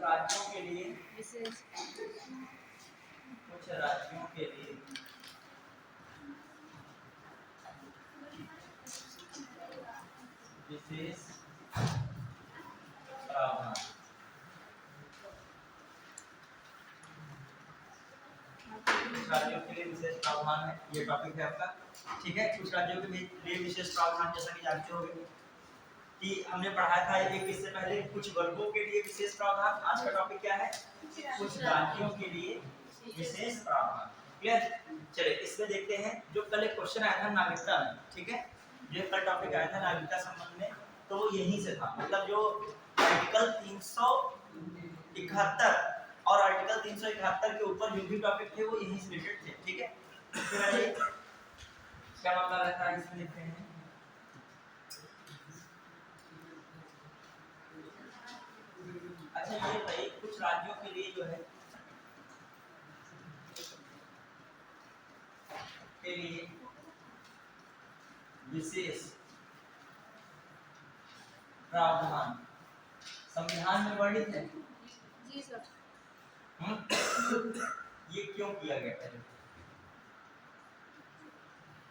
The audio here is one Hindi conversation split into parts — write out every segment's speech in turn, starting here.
राज्यों के लिए विशेष कुछ राज्यों के लिए विशेष प्रावधान। कुछ राज्यों के लिए विशेष प्रावधान है, ये टॉपिक है आपका। ठीक है, कुछ राज्यों के लिए विशेष प्रावधान, जैसा कि जानते होंगे कि हमने पढ़ाया था एक इससे पहले कुछ वर्गों के लिए विशेष प्रावधान। आज का टॉपिक क्या है? कुछ राज्यों के लिए विशेष प्रावधान। क्लियर? चलिए इसमें देखते हैं। जो कल एक क्वेश्चन आया था नागरिकता में, ठीक है, जो कल टॉपिक आया था नागरिकता संबंध में, तो वो यहीं से था। मतलब जो आर्टिकल 371 और आर्टिकल 371 के ऊपर जो भी टॉपिक थे वो यहीं से रिलेटेड थे। ठीक है, क्या मामला रहता है इसमें देखते हैं। अच्छा ये बताइए, कुछ राज्यों के लिए जो है के लिए विशेष प्रावधान संविधान में वर्णित है। जी सर। ये क्यों किया गया है?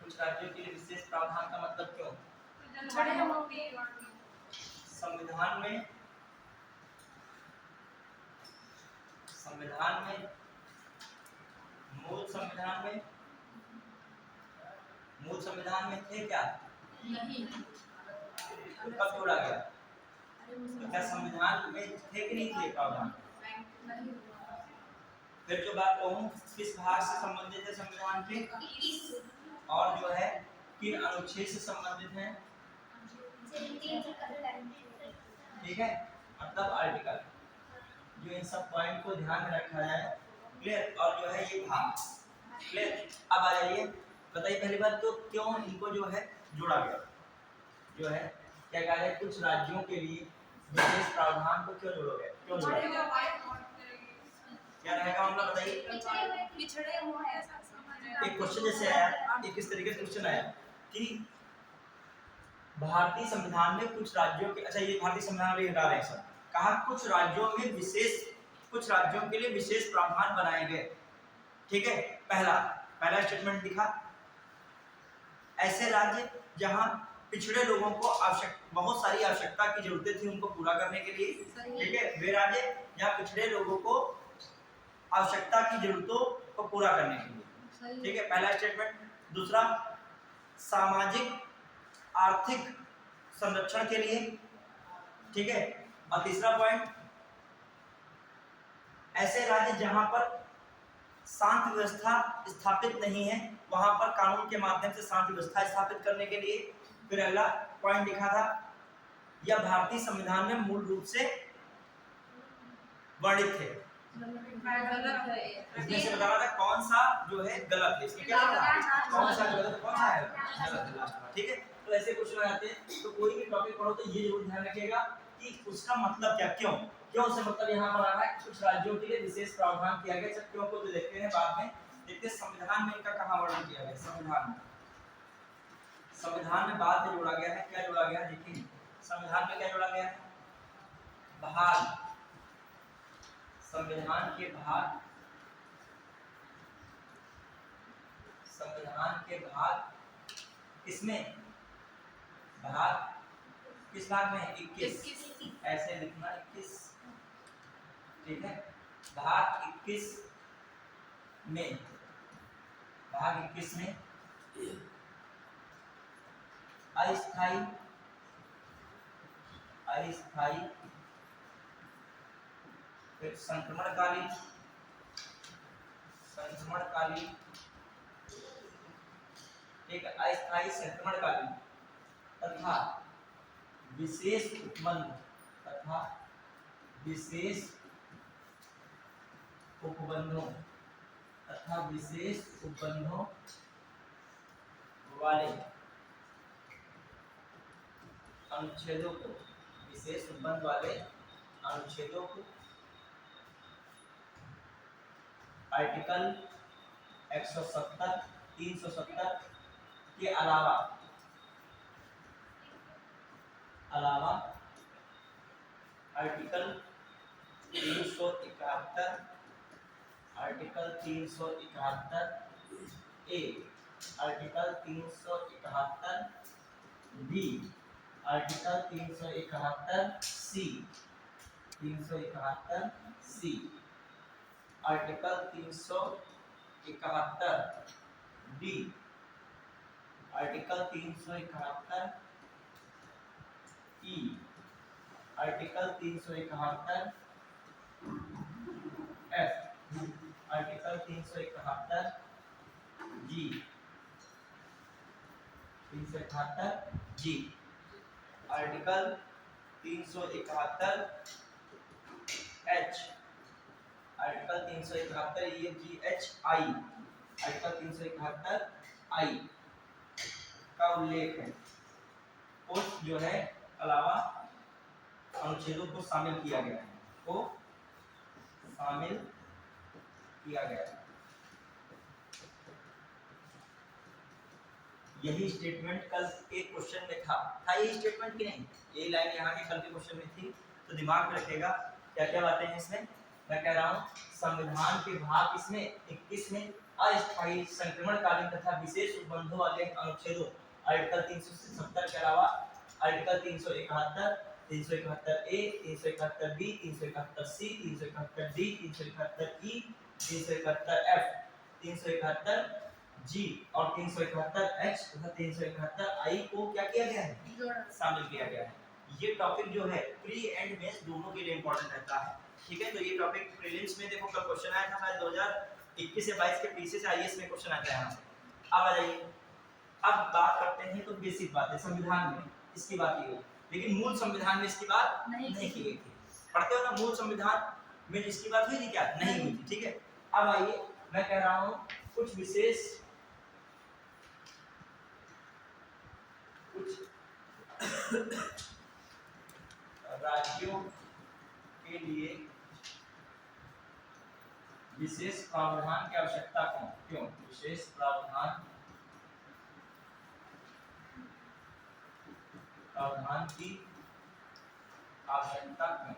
कुछ राज्यों के लिए विशेष प्रावधान का मतलब क्यों? संविधान में मूल संविधान में थे क्या? नहीं। तो कब जोड़ा गया? तो क्या संविधान में थे कि नहीं थे प्रावधान? फिर जो बात कहूँ, किस भाग से संबंधित है संविधान के? और जो है किन अनुच्छेद से संबंधित है? ठीक है, मतलब आर्टिकल। जो इन सब पॉइंट को ध्यान में रखा जाए। क्लियर? और जो है ये भाग। क्लियर? अब आ जाइए, बताइए पहली बात तो क्यों इनको जो है जोड़ा गया? जो है क्या कहा जाए, कुछ राज्यों के लिए विशेष प्रावधान को क्यों जोड़ा गया? क्यों जोड़ा गया? क्या रहेगा मामला बताइए। एक क्वेश्चन जैसे आया, एक इस तरीके से क्वेश्चन आया कि भारतीय संविधान में कुछ राज्यों के, अच्छा ये भारतीय संविधान में हटा रहे हैं सर, कहा कुछ राज्यों में कुछ राज्यों के लिए विशेष प्रावधान बनाए गए। ठीक है, पहला स्टेटमेंट दिखा, ऐसे राज्य जहां पिछड़े लोगों को बहुत सारी आवश्यकता की जरूरतें थी उनको पूरा करने के लिए। ठीक है, वे राज्य जहां पिछड़े लोगों को आवश्यकता की जरूरतों को पूरा करने के लिए। ठीक है, पहला स्टेटमेंट। दूसरा, सामाजिक आर्थिक संरक्षण के लिए। ठीक है, और तीसरा पॉइंट, ऐसे राज्य जहां पर शांति व्यवस्था स्थापित नहीं है वहां पर कानून के माध्यम से शांति व्यवस्था स्थापित करने के लिए। फिर अगला पॉइंट लिखा था, यह भारतीय संविधान में मूल रूप से वर्णित थे। इसमें से बताना था कौन सा जो है गलत है, इसमें क्या था, कौन सा गलत, कौन सा है गलत। ठीक है, तो ऐसे क्वेश्चन आते हैं। तो कोई भी टॉपिक पढ़ो तो ये जरूर ध्यान रखिएगा कि उसका मतलब क्या, क्यों से मतलब यहाँ पर आ रहा है कुछ राज्यों के लिए विशेष प्रावधान किया गया। सब क्यों को तो देखते हैं बाद में। देखते हैं संविधान में इनका कहाँ वर्णन किया गया। संविधान में बाद में जोड़ा गया है। क्या जोड़ा गया है देखिए, संविधान में क्या जोड़ा गया है, भाग, संविधान के भाग किसमें, भाग किस भाग में, 21। ऐसे लिखना 21। ठीक है, भाग 21 में अस्थायी फिर संक्रमणकालीन एक अस्थायी संक्रमणकालीन तथा विशेष उपबंधों वाले अनुच्छेदों को, विशेष उपबंध वाले अनुच्छेदों को आर्टिकल 170, 370 के अलावा आर्टिकल 371 371, आर्टिकल 371 ए, आर्टिकल 371 बी, आर्टिकल 371 सी, 371 सी, आर्टिकल 371 डी, आर्टिकल 371 ई, आर्टिकल 371 एफ, आर्टिकल 371 जी, 371 जी, आर्टिकल 371 एच, आर्टिकल 371 ये जी एच आई, आर्टिकल 371 आई का उल्लेख है। उस जो है अलावा अनुच्छेदों को शामिल किया गया है, को शामिल किया गया है। यही स्टेटमेंट कल एक क्वेश्चन में था यही स्टेटमेंट की नहीं, यही लाइन यहाँ के कल के क्वेश्चन में थी, तो दिमाग में रखेगा क्या क्या बातें हैं इसमें। मैं कह रहा हूँ संविधान के भाग इसमें 21 में अस्थायी संक्रमणकालीन तथा विशेष उपबंधों वाले अनुच्छेदों आर्टिकल 370 के अलावा आर्टिकल 371, 371 ए, 371 बी, 371 सी, 371 डी, 371 ई, 371 एफ, 371 जी और 371 एच तथा 371 आई को क्या किया गया है, शामिल किया गया है। ये टॉपिक जो है प्री एंड मेंस दोनों के लिए इंपॉर्टेंट रहता है, ठीक है। तो ये टॉपिक प्रीलिम्स में देखो कल क्वेश्चन आया था शायद 2021 से 22 के पीछे से आईएएस में क्वेश्चन आता है यहाँ से। अब आ जाइए, अब बात करते हैं तो बेसिक बात है संविधान में इसकी बात की गई, लेकिन मूल संविधान में इसकी बात नहीं की गई थी। पढ़ते हो ना, मूल संविधान में जिसकी बात हुई थी क्या, नहीं हुई थी, ठीक है। अब आइए, मैं कह रहा हूँ कुछ विशेष राज्यों के लिए विशेष प्रावधान की आवश्यकता क्यों, विशेष प्रावधान की आवश्यकता क्यों,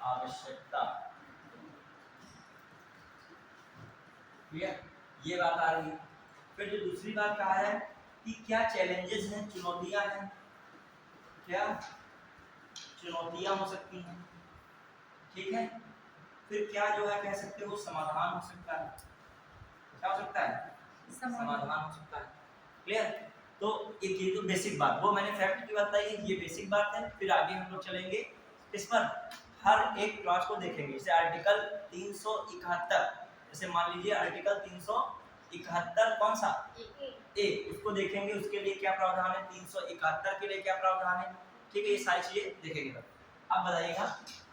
आवश्यकता, क्लियर, ये बात आ रही है। फिर जो दूसरी बात कहा है कि क्या चैलेंजेस हैं, चुनौतियां हैं, क्या चुनौतियां हो सकती हैं, ठीक है। फिर क्या जो है कह सकते हो समाधान हो सकता है, क्या हो सकता है, समाधान हो सकता है, क्लियर। तो एक ये तो बेसिक बात, वो मैंने फैक्ट की बात बताई, ये बेसिक बात है। फिर आगे हम लोग चलेंगे इस पर, हर एक क्लास को देखेंगे। जैसे आर्टिकल 371, जैसे मान लीजिए आर्टिकल 371 कौन सा, ए, उसको देखेंगे, उसके लिए क्या प्रावधान है, 371 के लिए क्या प्रावधान है, ठीक है। ये सारी चीजें देखेंगे तब। अब बताइएगा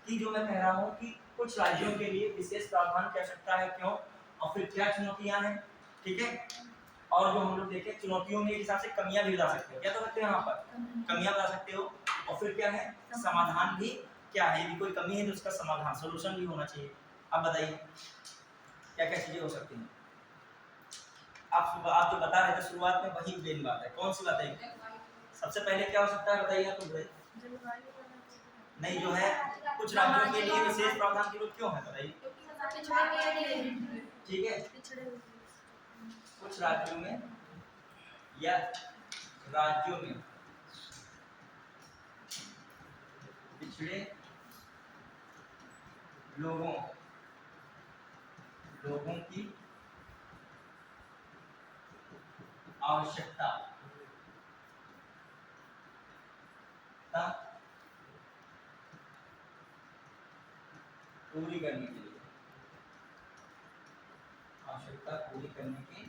कि जो मैं कह रहा हूँ कि कुछ राज्यों के लिए विशेष प्रावधान की आवश्यकता है क्यों, और फिर क्या चुनौतियां हैं, ठीक है। और जो हम लोग देखें चुनौतियों में एक हिसाब से कमियां भी बता सकते हो, क्या तो सकते हो यहाँ पर, कमियां बता सकते हो। और फिर क्या है, समाधान भी क्या है, यदि कोई कमी है तो उसका समाधान, सोल्यूशन भी होना चाहिए। अब बताइए क्या क्या चीजें हो सकती हैं। आप जो बता रहे थे शुरुआत में वही मेन बात है, कौन सी बात है, सबसे पहले क्या हो सकता है बताइए आप। नहीं, जो है कुछ राज्यों के लिए विशेष प्रावधान की जरूरत क्यों है बताइए, ठीक है। कुछ राज्यों में या राज्यों में पिछड़े लोगों की आवश्यकता पूरी करने के लिए, आवश्यकता पूरी करने की,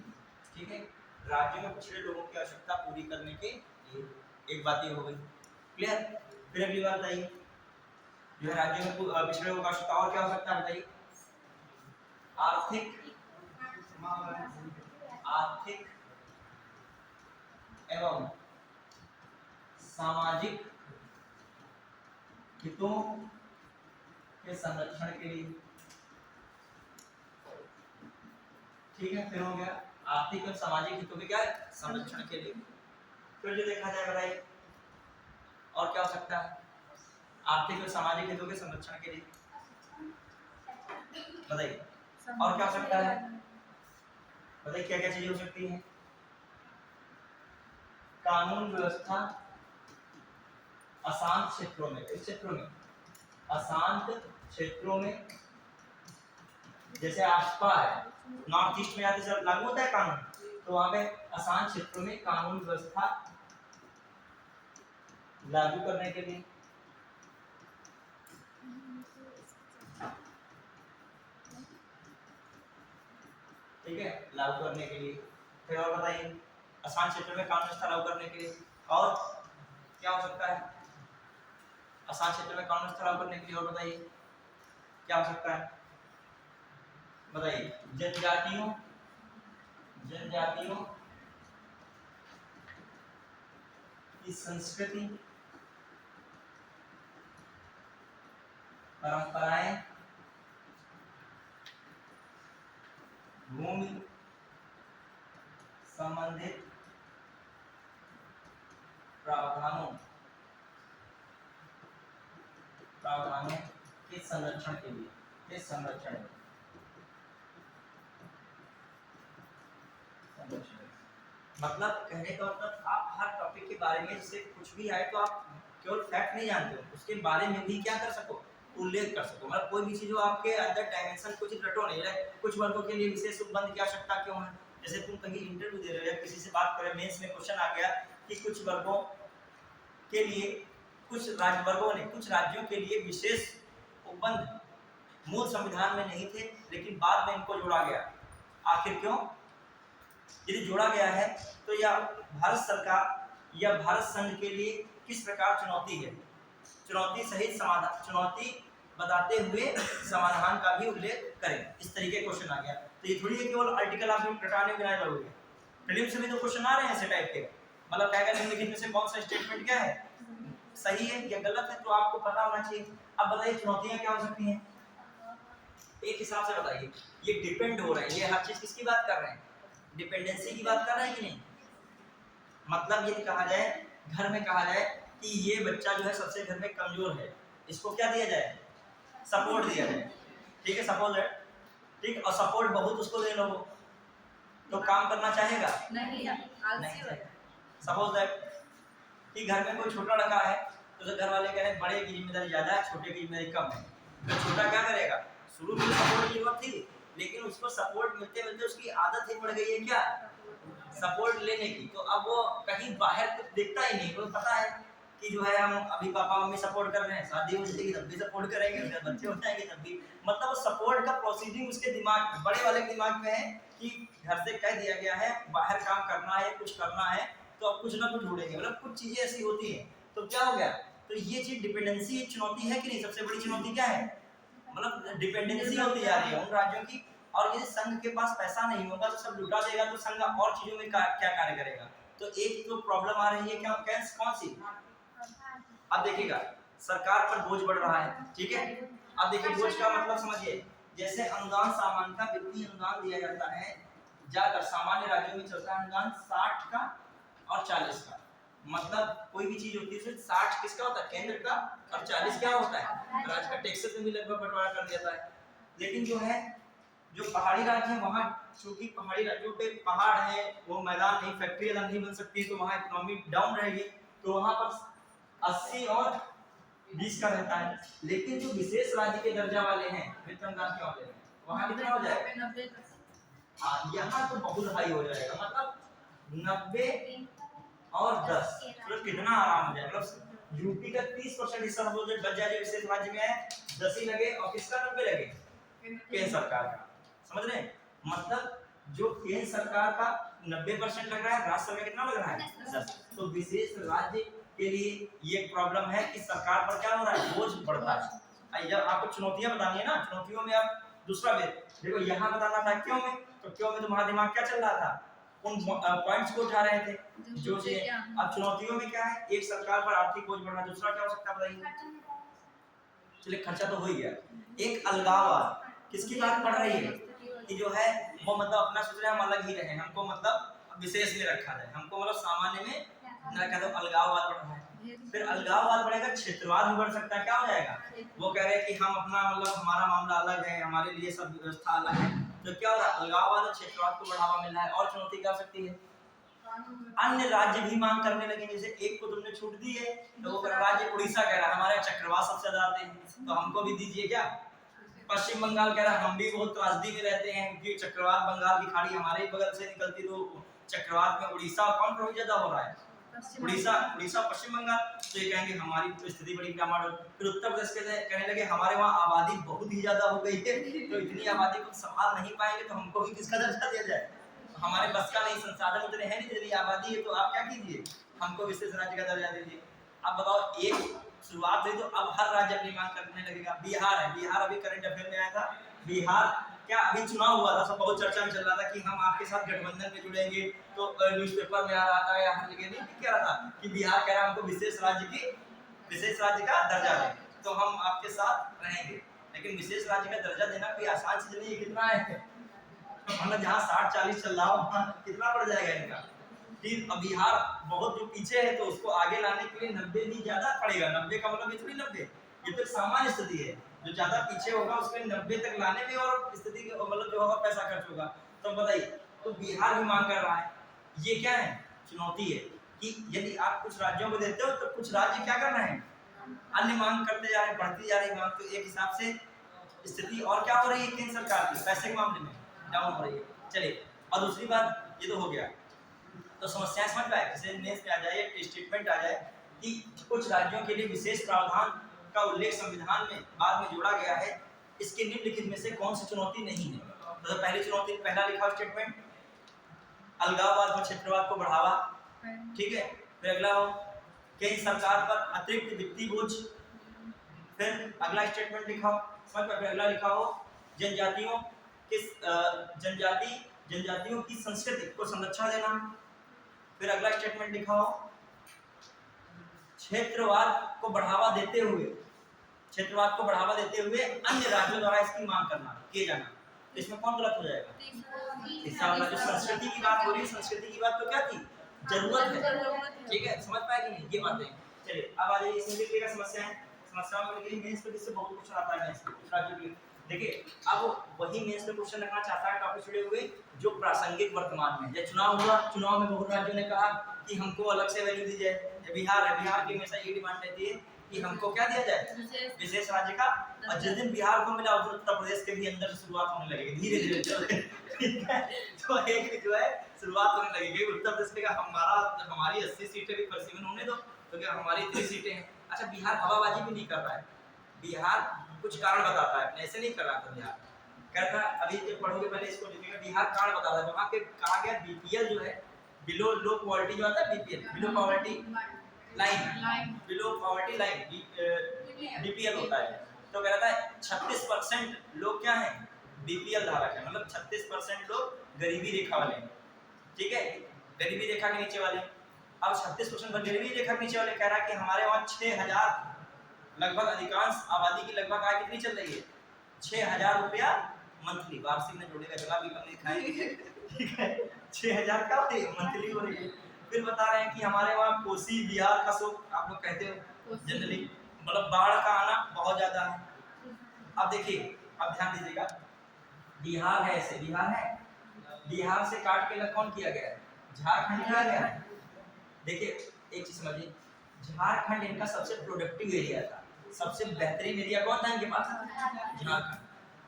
ठीक है। राज्यों में पिछड़े लोगों की आवश्यकता पूरी करने के लिए, एक बात ये हो गई, क्लियर। फिर अगली बात बताइए, जो है राज्यों में पिछड़े लोगों की आवश्यकता और क्या हो सकता है बताइए, आर्थिक एवं सामाजिक हितों के संरक्षण के लिए, ठीक है। फिर हो गया आर्थिक और सामाजिक हितों के क्या है, संरक्षण के लिए। फिर जो देखा जाए बताइए और क्या हो सकता है, आर्थिक और सामाजिक हितों के संरक्षण के लिए। बताइए और क्या हो सकता है? बताइए क्या क्या चीजें हो सकती हैं? कानून व्यवस्था अशांत क्षेत्रों में, इस क्षेत्रों में अशांत क्षेत्रों में, जैसे आसपा है नॉर्थ ईस्ट में जाते सब लागू होता है कानून, तो वहां पे अशांत क्षेत्रों में कानून व्यवस्था लागू करने के लिए। ठीक है, लागू करने के लिए। फिर और बताइए अशांत क्षेत्रों में कानून व्यवस्था लागू करने के लिए और क्या हो सकता है? अशांत क्षेत्र में कानून व्यवस्था लागू करने के लिए और बताइए क्या हो सकता है? बताइए जनजातियों की संस्कृति, परंपराएं, भूमि संबंधित प्रावधानों के संरक्षण के लिए, मतलब कहने का मतलब आप हर टॉपिक के बारे में जैसे कुछ भी आए तो आप केवल फैक्ट नहीं जानते हो, उसके बारे में भी क्या कर सको, उल्लेख कर सको। मतलब कोई भी चीज जो आपके अंदर डायमेंशन कुछ रटो नहीं है। कुछ वर्गों के लिए विशेष उपबंध की आवश्यकता क्यों है? जैसे तुम कहीं इंटरव्यू दे रहे हो या किसी से बात कर रहे हो, मेंस में क्वेश्चन आ गया कि कुछ वर्गों के लिए, कुछ राज्यों के लिए विशेष उपबंध मूल संविधान में नहीं थे लेकिन बाद में इनको जोड़ा गया। आखिर क्यों? यदि जोड़ा गया है तो यह भारत सरकार या भारत संघ के लिए किस प्रकार चुनौती है? चुनौती सहित समाधान, चुनौती बताते हुए समाधान का भी उल्लेख करें। इस तरीके क्वेश्चन आ गया। तो ये थोड़ी है केवल आर्टिकल आप घटाने गिनाने लगोगे। प्रीलिम्स में तो क्वेश्चन आ रहे हैं ऐसे टाइप के, मतलब क्या करें निम्नलिखित में से कौन सा स्टेटमेंट क्या है, सही है या गलत है, तो आपको पता होना चाहिए। अब बताइए चुनौतियां क्या हो सकती हैं? एक हिसाब से बताइए, ये डिपेंड हो रहा है, ये हर चीज किसकी बात कर रहे हैं? डिपेंडेंसी की बात कर रहे हैं कि नहीं? मतलब ये कहा जाए, घर में कहा जाए कि ये बच्चा जो है सबसे घर में कमजोर है, इसको क्या दिया जाए? सपोर्ट दिया जाए। ठीक है, सपोज है, ठीक, और सपोर्ट बहुत उसको दे लो तो काम करना चाहेगा नहीं। सपोज दैट कि घर में कोई छोटा लड़का है तो घर वाले कह रहे हैं बड़े की जिम्मेदारी ज्यादा है, छोटे की जिम्मेदारी कम है, तो छोटा क्या करेगा? शुरू में सपोर्ट की जरूरत थी लेकिन उसको सपोर्ट मिलते मिलते उसकी आदत ही पड़ गई है क्या? सपोर्ट लेने की। तो अब वो कहीं बाहर कुछ देखता ही नहीं, तो पता है कि जो है हम अभी पापा मम्मी सपोर्ट कर रहे हैं, शादी हो जाएगी तब भी सपोर्ट करेंगे, फिर बच्चे हो जाएंगे तब भी। मतलब सपोर्ट का प्रोसीडिंग उसके दिमाग में, बड़े वाले के दिमाग में है कि घर से कह दिया गया है बाहर काम करना है, कुछ करना है तो अब कुछ ना कुछ ढूंढेंगे। मतलब कुछ चीजें ऐसी होती हैं। तो क्या हो गया? तो ये चीज डिपेंडेंसी एक चुनौती है कि नहीं? सबसे बड़ी चुनौती क्या है? मतलब डिपेंडेंसी होती जा रही है उन राज्यों की। और यदि संघ के पास पैसा नहीं होगा तो सब लुटा देगा, तो संघ और चीजों में क्या कार्य करेगा? तो एक तो प्रॉब्लम आ रही है क्या, कौन सी? अब देखिएगा सरकार पर बोझ बढ़ रहा है, ठीक है। अब देखिए बोझ का मतलब समझिए, जैसे अनुदान सामान्यतः वित्तीय अनुदान दिया जाता है, ज्यादातर सामान्य राज्यों में चलता है अनुदान 60 का और 40 का। मतलब कोई भी चीज होती है सिर्फ 60 किसका होता है? केंद्र का, और 40 क्या होता है? राज्य का। टैक्सेस में भी लगभग बंटवारा कर देता है। लेकिन जो है जो पहाड़ी राज्य है वहाँ, चूंकि पहाड़ी राज्यों पे पहाड़ है, वो मैदान नहीं, फैक्ट्री नहीं बन सकती, तो वहाँ इकोनॉमी डाउन रहेगी, तो वहाँ पर 80 और 20 का रहता है। लेकिन जो विशेष राज्य के दर्जा वाले हैं, वित्त अनुदान के वाले हैं, वहाँ कितना हो जाएगा? हाँ, यहाँ तो बहुत हाई हो जाएगा, मतलब 90 और 10, तो कितना आराम हो जाएगा। मतलब यूपी का 30% हिस्सा बच जाए विशेष राज्य में है, 10 ही लगे, और किसका 90 लगे? केंद्र सरकार का। समझ रहे हैं? मतलब जो केंद्र सरकार का 90% लग रहा है, राज्य सरकार कितना लग रहा है? 10। तो विशेष राज्य के लिए ये प्रॉब्लम है कि सरकार पर क्या हो रहा है? बोझ बढ़ता है। जब आपको चुनौतियां बतानी है ना, चुनौतियों में आप दूसरा देखो, यहाँ बताना था क्यों में, तो क्यों में तुम्हारा दिमाग क्या चल रहा था? उन पॉइंट्स को उठा रहे थे जो अब चुनौतियों में क्या है? एक सरकार पर आर्थिक बोझ बढ़ना, दूसरा क्या हो सकता है बताइए? चलिए खर्चा तो हो ही गया। एक अलगाववाद, किसकी बात पड़ रही है कि जो है वो मतलब अपना सोच रहे हम अलग ही रहे, हमको मतलब विशेष में रखा जाए, हमको मतलब सामान्य में न रखा, तो अलगाववाद बढ़ रहा है। फिर अलगाववाद बढ़ेगा, क्षेत्रवाद भी बढ़ सकता है। क्या हो जाएगा? वो कह रहे हैं कि हम अपना मतलब हमारा मामला अलग है, हमारे लिए सब व्यवस्था अलग है। तो क्या हो रहा है? अलगाववाद और क्षेत्रवाद को बढ़ावा मिल रहा है। और चुनौती क्या हो सकती है? अन्य राज्य भी मांग करने लगे। जैसे एक को तुमने छूट दी है तो वो राज्य उड़ीसा कह रहा है हमारे चक्रवात सबसे ज्यादा आते हैं तो हमको भी दीजिए। क्या पश्चिम बंगाल कह रहा है हम भी बहुत त्रासदी में रहते हैं क्योंकि चक्रवात बंगाल की खाड़ी हमारे ही बगल से निकलती, तो चक्रवात में उड़ीसा कौन प्रभावित ज्यादा हो रहा है? उड़ीसा। उड़ीसा पश्चिम बंगाल। तो ये कहेंगे हमारी स्थिति बड़ी डामाडोल। फिर उत्तर प्रदेश के कहने लगे हमारे वहाँ आबादी बहुत ही ज्यादा हो गई है, तो इतनी आबादी को संभाल नहीं पाएंगे तो हमको भी किसका दर्जा दिया जाए? हमारे बस का नहीं, संसाधन उतने हैं नहीं, जितनी आबादी है, तो आप क्या कीजिए, हमको विशेष राज्य का दर्जा दीजिए। अब बताओ, एक शुरुआत हुई तो अब हर राज्य अपनी मांग करने लगेगा। बिहार है, बिहार अभी करंट अफेयर में आया था। बिहार क्या अभी चुनाव हुआ था, सब बहुत चर्चा में चल रहा था कि हम आपके साथ गठबंधन में जुड़ेंगे, तो न्यूज़पेपर में आ रहा था या हर जगह नहीं कह रहा था कि बिहार कह रहा है हमको विशेष राज्य का दर्जा दें, तो हम आपके साथ रहेंगे। लेकिन विशेष राज्य का दर्जा देना कोई आसान चीज नहीं है। कितना है, मतलब जहाँ 60-40 चल रहा हो वहाँ कितना पड़ जाएगा इनका। फिर अब बिहार बहुत जो पीछे है तो उसको आगे लाने के लिए 90 भी ज्यादा पड़ेगा। 90 का मतलब इतनी 90, ये तो सामान्य स्थिति है। जो ज्यादा पीछे होगा उसके 90 तक लाने में और स्थिति मतलब जो होगा पैसा खर्च होगा। तो बताइए, तो बिहार भी मांग कर रहा है। ये क्या है? चुनौती है कि यदि आप कुछ राज्यों को देते हो तो कुछ राज्य क्या कर रहे हैं, अन्य मांग करते जा रहे हैं, बढ़ती जा रही मांग। तो एक हिसाब से स्थिति और क्या हो रही है केंद्र सरकार की पैसे के मामले में डाउन हो रही है। चलिए, और दूसरी बात ये तो हो गया, तो समस्याएं समझ पाए, जैसे मेंस में आ जाए, स्टेटमेंट आ जाए कि कुछ राज्यों के लिए विशेष प्रावधान का उल्लेख संविधान में बाद में जोड़ा गया है, इसके निम्नलिखित में से कौन सी चुनौती नहीं है? तो पहली चुनौती, पहला लिखा स्टेटमेंट, अलगाववाद और क्षेत्रवाद को बढ़ावा। ठीक है, फिर अगला हो केंद्र सरकार पर अतिरिक्त वित्तीय बोझ। फिर अगला स्टेटमेंट लिखा हो, समझ में, फिर अगला लिखा हो जनजातियों की संस्कृति को संरक्षण देना। फिर अगला स्टेटमेंट लिखा हो क्षेत्रवाद को बढ़ावा देते हुए अन्य राज्यों द्वारा इसकी मांग करना, किए जाना। तो इसमें कौन गलत हो जाएगा? तीसरा वाला जो संस्कृति की बात हो रही है, संस्कृति की बात तो क्या थी, जरूरत है। ठीक है, समझ पाए कि नहीं ये बातें? चलिए अब आ जाइए, इसमें लिखिएगा समस्याओं में लिखिए मेंस पे, जिससे बहुत कुछ आता है मेंस पे कुछ राज्यों के। देखिए अब वही मेंस में क्वेश्चन रखना चाहता है टॉपिक जुड़े हुए जो प्रासंगिक वर्तमान में। जब चुनाव हुआ, चुनाव में बहुत राज्यों ने कहा कि हमको अलग से वैल्यू दी जाए। बिहार है, बिहार की हमेशा ये डिमांड रहती है कि हमको क्या दिया जाए, विशेष राज्य का। और जिस दिन बिहार को मिला उधर उत्तर प्रदेश के भी अंदर शुरुआत होने लगेगी धीरे धीरे तो एक जो है शुरुआत होने लगेगी। उत्तर प्रदेश का हमारी 80 सीटें भी परसीवन होने दो, तो क्या हमारी 3 सीटें हैं। अच्छा, बिहार हवाबाजी भी नहीं कर रहा है, बिहार कुछ कारण बताता है, ऐसे नहीं कर रहा था बिहार। कहता अभी जब पढ़ोगे पहले इसको लिखिएगा, बिहार कारण बताता है। वहाँ के कहा गया बीपीएल जो है, बिलो लो पॉवर्टी जो आता है, BPL below poverty line, below poverty line BPL होता है। तो कह रहा था 36% लोग क्या है, बीपीएल धारक है, मतलब 36% लोग गरीबी रेखा वाले हैं। ठीक है, गरीबी रेखा के नीचे वाले। अब 36% गरीबी रेखा के नीचे वाले कह रहा है कि हमारे वहाँ 6000 लगभग अधिकांश आबादी की लगभग आय कितनी चल रही है, 6000 रुपया मंथली। वार्षिक में जोड़ेगा जवाब भी कम लिखाएंगे। ठीक है, 6000 का मंथली हो रही है। फिर बता रहे हैं कि हमारे वहाँ कोसी बिहार का शोक आप लोग कहते हो जनरली, मतलब बाढ़ का आना बहुत ज्यादा है। अब देखिए, अब ध्यान दीजिएगा, बिहार है, ऐसे बिहार है, बिहार से काट के अलग कौन किया गया है, झारखंड किया गया है। देखिए एक चीज समझिए, झारखंड इनका सबसे प्रोडक्टिव एरिया था, सबसे बेहतरीन एरिया कौन था इनके पास, झारखंड।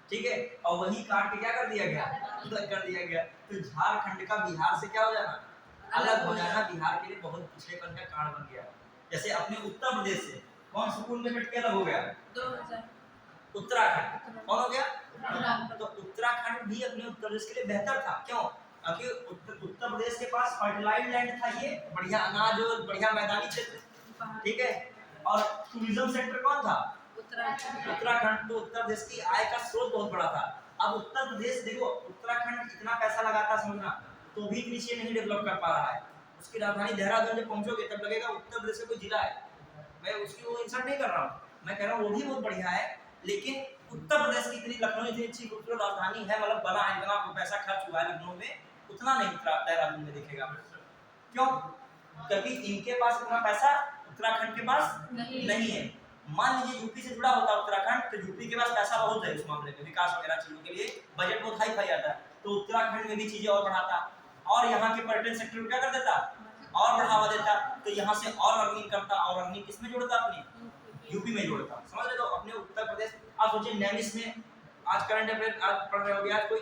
ठीक है, और वही काट के क्या कर दिया गया, अलग कर दिया गया। तो झारखंड का बिहार से क्या हो जाना, अलग हो जाना, बिहार के लिए बहुत पिछड़ेपन का कारण बन गया। जैसे अपने उत्तर प्रदेश से कौन सुकून में कट के अलग हो गया, 2000 उत्तराखंड कौन हो गया। तो उत्तराखंड भी अपने उत्तर प्रदेश के लिए बेहतर था, क्यों, क्योंकि उत्तर प्रदेश के पास फर्टिलाइज लैंड था, ये बढ़िया अनाज और बढ़िया मैदानी क्षेत्र। ठीक है, और टूरिज्म सेक्टर कौन था, उत्तराखंड। तो उत्तर प्रदेश की आय का स्रोत बहुत बड़ा था। अब उत्तर प्रदेश देखो, उत्तराखंड इतना पैसा लगाता समझना, तो भी कृषि नहीं डेवलप कर पा रहा है। उसकी राजधानी देहरादून जब पहुंचोगे तब लगेगा उत्तर प्रदेश का कोई जिला है। मैं उसकी वो इंसल्ट नहीं कर रहा हूँ, मैं कह रहा हूँ वो भी बहुत बढ़िया है, लेकिन उत्तर प्रदेश की इतनी, लखनऊ इतनी अच्छी खूबसूरत राजधानी है, मतलब बना है, इतना पैसा खर्च हुआ है लखनऊ में, उतना नहीं देहरादून में दिखेगा। क्यों, क्योंकि इनके पास इतना पैसा उत्तराखंड के पास नहीं है। मान लीजिए यूपी से जुड़ा होता उत्तराखंड, तो यूपी के पास पैसा बहुत है उस मामले में, विकास वगैरह चीजों के लिए बजट बहुत हाई फाई आता है, तो उत्तराखंड में भी चीजें और बढ़ाता और यहाँ के पर्यटन सेक्टर को क्या कर देता और बढ़ावा देता, तो यहाँ से और अर्निंग करता, और अर्निंग किसमें जोड़ता अपनी यूपी में जोड़ता। समझ रहे, तो अपने उत्तर प्रदेश। आप सोचिए नैमिष में आज करंट अफेयर आज पढ़ रहे होगे, आज कोई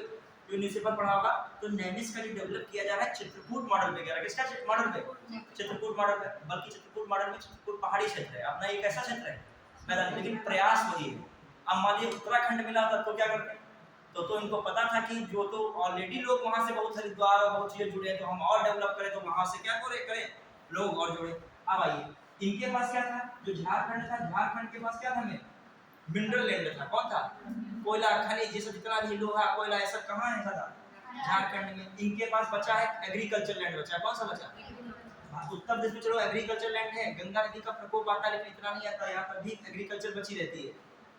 न्यूज़पेपर पढ़ा होगा, तो नैमिष का जो डेवलप किया जा रहा है चित्रकूट मॉडल पे, किसका मॉडल पे, चित्रकूट मॉडल पे। बल्कि चित्रकूट मॉडल में चित्रकूट पहाड़ी क्षेत्र है, अपना एक ऐसा क्षेत्र है मैदान, लेकिन प्रयास वही है। अब मान लीजिए उत्तराखंड मिला था तो क्या करते हैं, तो इनको पता था कि जो तो ऑलरेडी लोग वहां से बहुत हरिद्वार और बहुत चीजें जुड़े हैं, तो हम और डेवलप करें, तो वहां से क्या करें लोग और जुड़े। अब आइए इनके पास क्या था, जो झारखंड था, झारखंड के पास क्या था, मिनरल लैंड था। कौन था, कोयला खनिज, जैसे जितना भी लोहा कोयला ये सब कहाँ है था झारखंड में। इनके पास बचा है एग्रीकल्चर लैंड बचा है। कौन सा बचा, उत्तर प्रदेश में चलो एग्रीकल्चर लैंड है, गंगा नदी का प्रकोप आता है लेकिन इतना नहीं आता, यहाँ पर भी एग्रीकल्चर बची रहती है।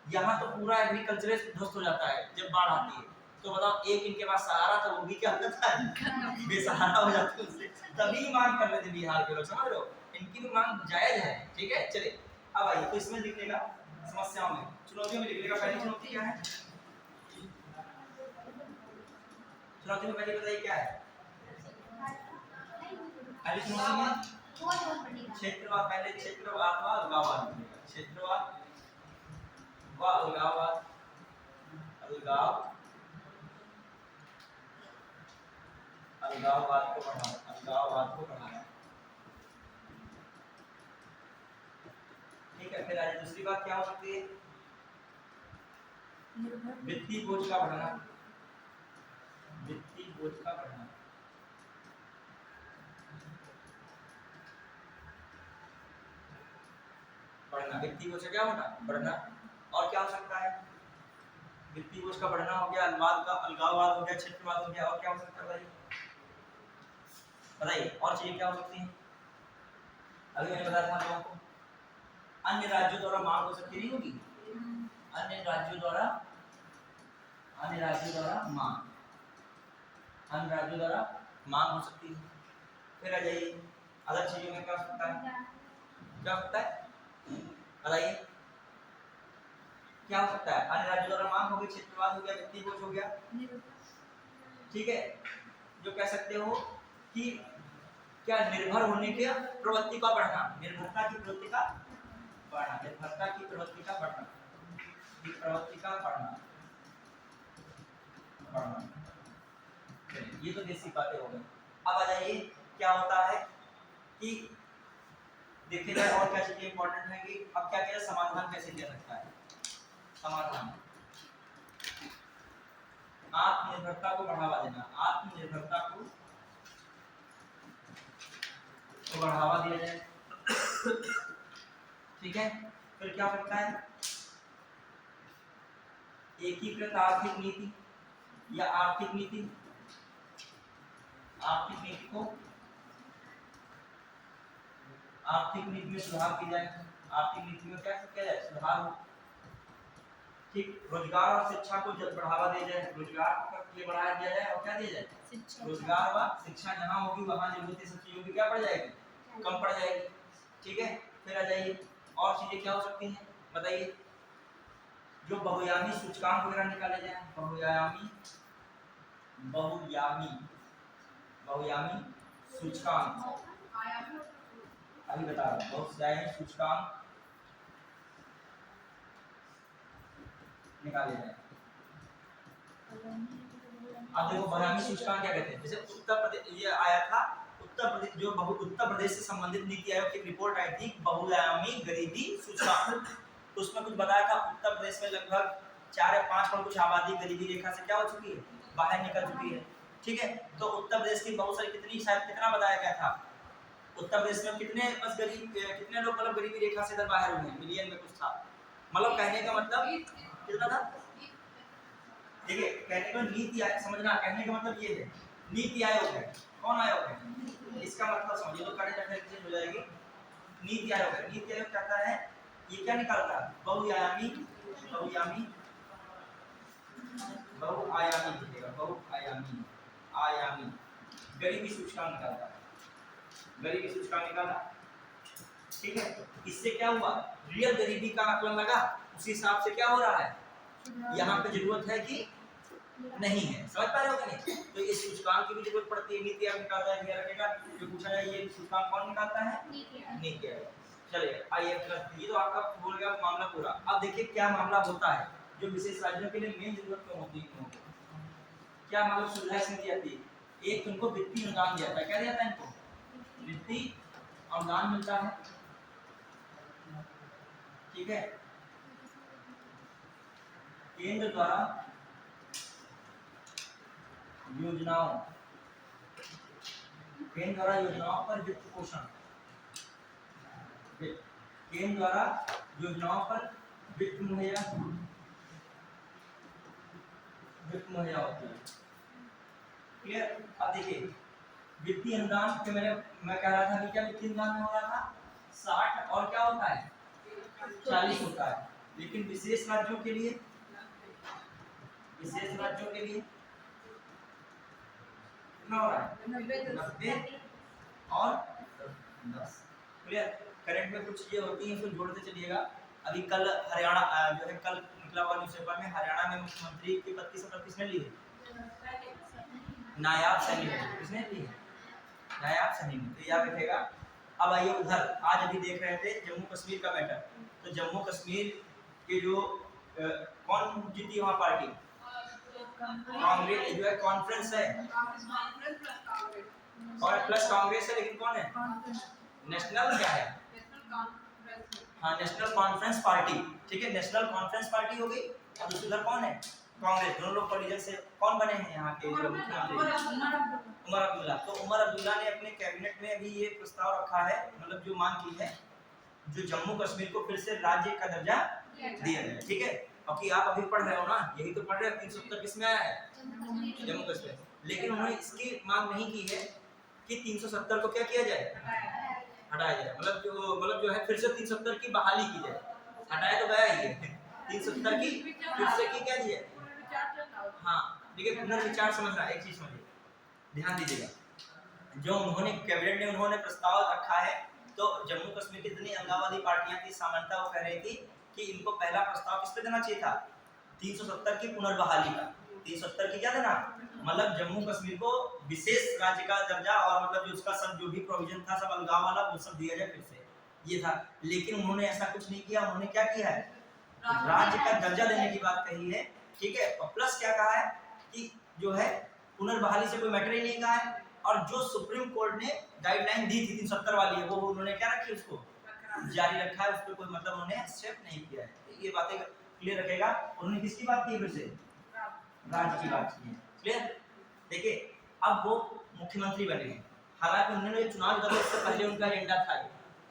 यहाँ तो पूरा एग्रीकल्चर ध्वस्त हो जाता है जब बाढ़ आती है, तो बताओ एक इनके पास सहारा था, वो भी क्या होता है बेसहारा हो जाता है उससे, तभी मांग कर रहे थे बिहार के लोग। समझ रहे हो, इनकी भी मांग जायज है, ठीक है। चलिए अब आइए, तो इसमें लिख लेगा समस्याओं में, चुनौतियों में लिख लेगा। पहली चुनौती क्या है, चुनौती में पहले बताइए क्या है, पहली चुनौती में क्षेत्रवाद, पहले क्षेत्रवाद व अलगाववाद, क्षेत्रवाद व अलगाववाद, अलगाववाद को बढ़ाना। ठीक है, फिर आज दूसरी बात क्या हो सकती है, वित्तीय बोझ का बढ़ना, वित्तीय बोझ का बढ़ना, वित्तीय बोझ का क्या होना, बढ़ना। और क्या हो सकता है, वित्तीय बोझ का बढ़ना हो गया, अलगाववाद हो गया, क्षेत्रवाद हो गया, और क्या हो सकता है बताइए और चीजें क्या हो सकती हैं। अभी मैंने बताया था लोगों को, अन्य राज्यों द्वारा मांग हो सकती नहीं होगी, अन्य राज्यों द्वारा मांग हो सकती है। फिर आ जाइए अलग चीजों में क्या हो सकता है, क्या हो सकता है बताइए, क्या हो सकता है, अन्य राज्यों द्वारा मांग हो गई, क्षेत्रवाद हो गया, वित्तीय बोझ हो गया, ठीक है। जो कह सकते हो कि क्या निर्भर होने की प्रवृत्ति का बढ़ना, निर्भरता की प्रवृत्ति का बढ़ना, निर्भरता की प्रवृत्ति का बढ़ना, ये तो देसी बातें हो गई। अब आ जाइए क्या होता है कि देखिए जाए और क्या चीजें इंपॉर्टेंट है कि अब क्या क्या समाधान कैसे किया सकता है। समाधान आत्मनिर्भरता को बढ़ावा देना, आत्मनिर्भरता को बढ़ावा दिया जाए, ठीक है। फिर क्या करता है, एकीकृत आर्थिक नीति या आर्थिक नीति को आर्थिक नीति में सुधार किया जाए, आर्थिक नीति में क्या किया जाए, सुधार हो, ठीक। रोजगार और शिक्षा को बढ़ावा दिया जाए, रोजगार को बढ़ावा दिया जाए और क्या दिया जाए, रोजगार व शिक्षा जहाँ होगी वहाँ जरूरत सब चीजों की क्या बढ़ जाएगी, कम पड़ जाएगी, ठीक है। फिर आ जाइए और चीजें क्या हो सकती हैं बताइए, जो बहुआयामी सूचकांक वगैरह निकाले जाए, बहुआयामी सूचकांक, अभी बता रहा हूँ, बहुआयामी सूचकांक निकाले जाए। अब देखो बहुआयामी सूचकांक क्या कहते हैं, जैसे उत्तर प्रदेश ये आया था, उत्तर प्रदेश से संबंधित नीति आयोग की रिपोर्ट आई थी बहुआयामी गरीबी सूचकांक, तो उसमें कुछ बताया था उत्तर प्रदेश में लगभग 4 या 5 कुछ आबादी गरीबी रेखा से क्या हो चुकी है, बाहर निकल चुकी है, ठीक है। तो उत्तर प्रदेश की बहुत सारी कितना बताया गया था, उत्तर प्रदेश में कितने लोग मतलब गरीबी रेखा से बाहर हुए हैं, मिलियन में कुछ था, मतलब कहने का मतलब कितना था, देखिए कहने का नीति आयोग समझना, कहने का मतलब ये है नीति आयोग है, कौन आयोग है, इसका मतलब समझिए तो करंट अफेयर चेंज हो जाएगी। नीति आयोग है, नीति आयोग कहता है ये क्या निकालता है, बहुआयामी गरीबी सूचकांक निकालता है, गरीबी सूचकांक निकाला, ठीक है, इससे क्या हुआ, रियल गरीबी का आकलन लगा, उसी हिसाब से क्या हो रहा है, यहाँ पे जरूरत है कि नहीं है, समझ पा रहे हो कि नहीं। तो इस सूचकांक की भी जरूरत पड़ती है, नीति आयोग निकालता है, क्या रखेगा, जो पूछा जाए ये सूचकांक कौन निकालता है, नीति आयोग। चलिए आइए, ये तो आपका हो गया मामला पूरा। अब देखिए क्या मामला होता है जो विशेष राज्यों के लिए मेन जरूरत क्यों होती है, क्या मतलब सुविधा इसमें दी जाती है। एक तुमको वित्तीय अनुदान दिया था, क्या दिया था इनको, वित्तीय अनुदान मिलता है, ठीक है, केंद्र द्वारा योजनाओं, केंद्र द्वारा योजनाओं पर वित्त पोषण, केंद्र द्वारा योजनाओं पर वित्त मुहैया होती है, क्लियर। अब देखिए वित्तीय अनुदान के मैं कह रहा था कि क्या वित्तीय अनुदान में हो रहा था 60 और क्या होता है 40 होता है, लेकिन विशेष राज्यों के लिए, विशेष राज्यों के लिए कितना हो रहा है 90 और 10, क्लियर। करंट में कुछ चीजें होती हैं इसको जोड़ते चलिएगा। अभी कल हरियाणा जो है कल निकला हुआ न्यूज़पेपर में, हरियाणा में मुख्यमंत्री की 32 अप्रैल किसने ली है, नायाब सैनी ने, किसने ली है, नायाब सैनी ने, तो याद रखेगा। अब आइए उधर, आज अभी देख रहे थे जम्मू कश्मीर का मैटर, तो जम्मू कश्मीर के जो कौन जीती वहाँ पार्टी, कांग्रेस जो है, कॉन्फ्रेंस है और प्लस कांग्रेस है, लेकिन कौन है, नेशनल क्या है, हाँ नेशनल कॉन्फ्रेंस पार्टी, ठीक है, नेशनल कॉन्फ्रेंस पार्टी हो गई। और दूसरी उधर कौन है, कांग्रेस, दोनों लोग कोलिजन से कौन बने हैं यहाँ के जो मुख्यमंत्री, उमर अब्दुल्ला। तो उमर अब्दुल्ला ने अपने कैबिनेट में अभी ये प्रस्ताव रखा है, मतलब जो मांग की है, जो जम्मू कश्मीर को फिर से राज्य का दर्जा दिया जाए, ठीक है। क्योंकि आप अभी पढ़ रहे हो ना, यही तो पढ़ रहे हो, 370 किसमें आया है, जम्मू कश्मीर, लेकिन उन्होंने इसकी मांग नहीं की है कि 370 को क्या किया जाए, हटाया जाए, मतलब जो है फिर से 370 की बहाली की जाए, हटाया तो गया ही है, 370 की फिर से की क्या दी जाए, हाँ देखिए पुनर्विचार समझना, एक चीज समझिए, ध्यान दीजिएगा, जो उन्होंने कैबिनेट में उन्होंने प्रस्ताव रखा है, तो जम्मू कश्मीर की जितनी अलगाववादी पार्टियां थी, सामान्यतः वो कह रही थी कि इनको पहला प्रस्ताव किस पे देना चाहिए था, 370 की पुनर्बहाली का, 370 की क्या देना, मतलब जम्मू कश्मीर को विशेष राज्य का दर्जा, और मतलब जो उसका सब जो भी प्रोविजन था सब अलगाव वाला वो सब दिया जाए फिर से, ये था। लेकिन उन्होंने ऐसा कुछ नहीं किया, उन्होंने क्या किया है, राज्य का दर्जा देने की बात कही है, ठीक है, और प्लस क्या कहा है कि जो है पुनर्बहाली से कोई मैटर ही नहीं कहा है, और जो सुप्रीम कोर्ट ने गाइडलाइन दी थी 370 वाली, वो उन्होंने क्या रखी, उसको जारी रखा है, उस पर कोई मतलब उन्होंने स्टेप नहीं किया है, तो ये बातें क्लियर रखेगा। उन्होंने किसकी बात की फिर से, राज्य की बात की है, क्लियर। देखिए अब वो मुख्यमंत्री बने हैं, हालांकि उन्होंने चुनाव लड़ा इससे पहले उनका एजेंडा था,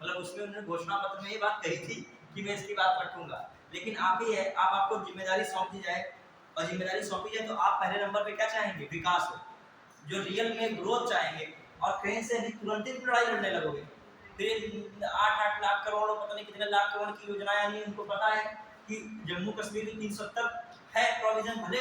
मतलब उसमें उन्होंने घोषणा पत्र में ये बात कही थी कि मैं इसकी बात रखूंगा, लेकिन आप ही है, आप आपको जिम्मेदारी सौंप दी जाए, और जिम्मेदारी सौंपी जाए तो आप पहले नंबर पे क्या चाहेंगे, विकास हो, जो रियल में ग्रोथ चाहेंगे, और कहीं से भी तुरंत ही लड़ाई लड़ने लगोगे, फिर 8-8 लाख करोड़ पता नहीं कितने लाख करोड़ की योजनाएं आनी, उनको पता है कि जम्मू कश्मीर की 370 है प्रोविजन, भले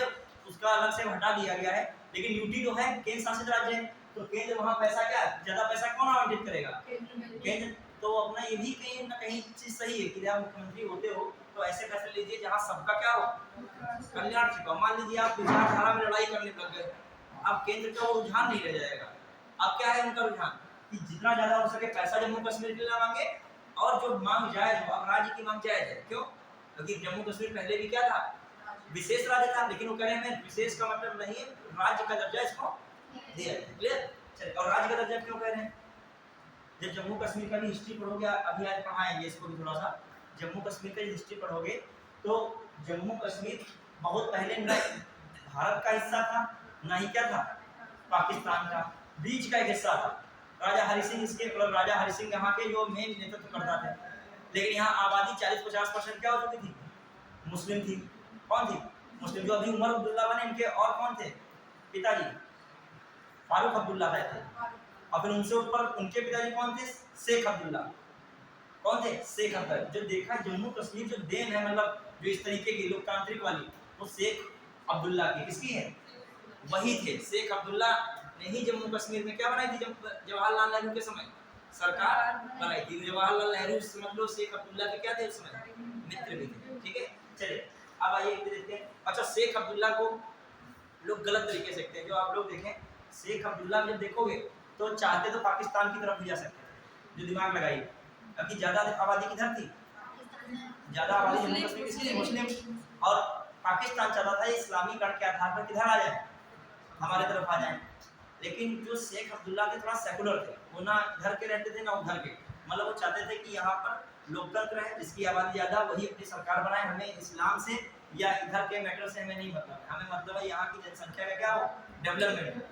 उसका अलग से हटा दिया गया है, लेकिन यूटी तो है, केंद्र शासित राज्य है, तो केंद्र वहाँ पैसा क्या ज्यादा पैसा कौन आवंटित करेगा, केंद्र। तो अपना ये भी कहीं ना कहीं चीज सही है कि जब मुख्यमंत्री होते हो तो ऐसे फैसले लीजिए जहाँ सबका क्या हो, कल्याण छिपा। मान लीजिए आप विचारधारा में लड़ाई करने लग गए, अब केंद्र का रुझान नहीं रह जाएगा, अब क्या है उनका रुझान कि जितना ज्यादा हो सके पैसा जम्मू कश्मीर के लिए मांगे, और जो मांग जायज हो, अब राज्य की मांग जायज है, क्यों, क्योंकि जम्मू कश्मीर पहले भी क्या था, विशेष राज्य था, लेकिन वो कह रहे हैं विशेष का मतलब नहीं है, राज्य का दर्जा इसको दिया है, क्लियर। और राज्य का दर्जा क्यों कह रहे हैं, जब जम्मू कश्मीर का भी हिस्ट्री पढ़ोगे, अभी आज पढ़ाएंगे इसको भी थोड़ा सा, जम्मू कश्मीर का हिस्ट्री पढ़ोगे तो जम्मू कश्मीर बहुत पहले न भारत का हिस्सा था, ना ही क्या था, पाकिस्तान का, बीच का एक हिस्सा था। राजा हरि सिंह इसके मतलब राजा हरि सिंह यहाँ के जो मेन नेतृत्व करता थे, लेकिन यहाँ आबादी 40-50% क्या हो चुकी थी, मुस्लिम थी। कौन थी, मुस्लिम। जो अभी उमर अब्दुल्ला बने इनके और कौन थे, पिताजी फारूक अब्दुल्ला थे, और फिर उनसे ऊपर उनके पिताजी कौन थे, शेख अब्दुल्ला। कौन थे, शेख अब्दुल्ला। जो देखा जम्मू कश्मीर जो देन है, मतलब जो इस तरीके की लोकतांत्रिक वाली, वो शेख अब्दुल्ला की, किसकी है, वही थे। शेख अब्दुल्ला ने ही जम्मू कश्मीर में क्या बनाई थी जवाहरलाल नेहरू के समय, सरकार बनाई थी। जवाहरलाल नेहरू समझ लो शेख अब्दुल्ला के क्या थे उसमें, मित्र भी थे। ठीक है, चलिए अब आइए देखते हैं। अच्छा, शेख अब्दुल्ला को लोग गलत तरीके से देखते हैं। जो आप लोग देखें, शेख अब्दुल्ला जब देखोगे तो चाहते तो पाकिस्तान की तरफ भी जा सकते थे, जो दिमाग लगाइए। अभी ज्यादा आबादी किधर थी, ज्यादा आबादी जम्मू कश्मीर की थी, मुस्लिम, और पाकिस्तान चाहता था इस्लामीकरण के आधार पर किधर आ जाए, हमारे तरफ आ जाए। लेकिन जो शेख अब्दुल्ला थे थोड़ा सेकुलर थे, वो ना इधर के रहते थे ना उधर के, मतलब वो चाहते थे कि यहाँ पर लोकतंत्र है, जिसकी आबादी ज़्यादा वही अपनी सरकार बनाए, हमें इस्लाम से या इधर के मैटर से हमें नहीं मतलब है, हमें मतलब है यहाँ की जनसंख्या का क्या हो, डेवलपमेंट,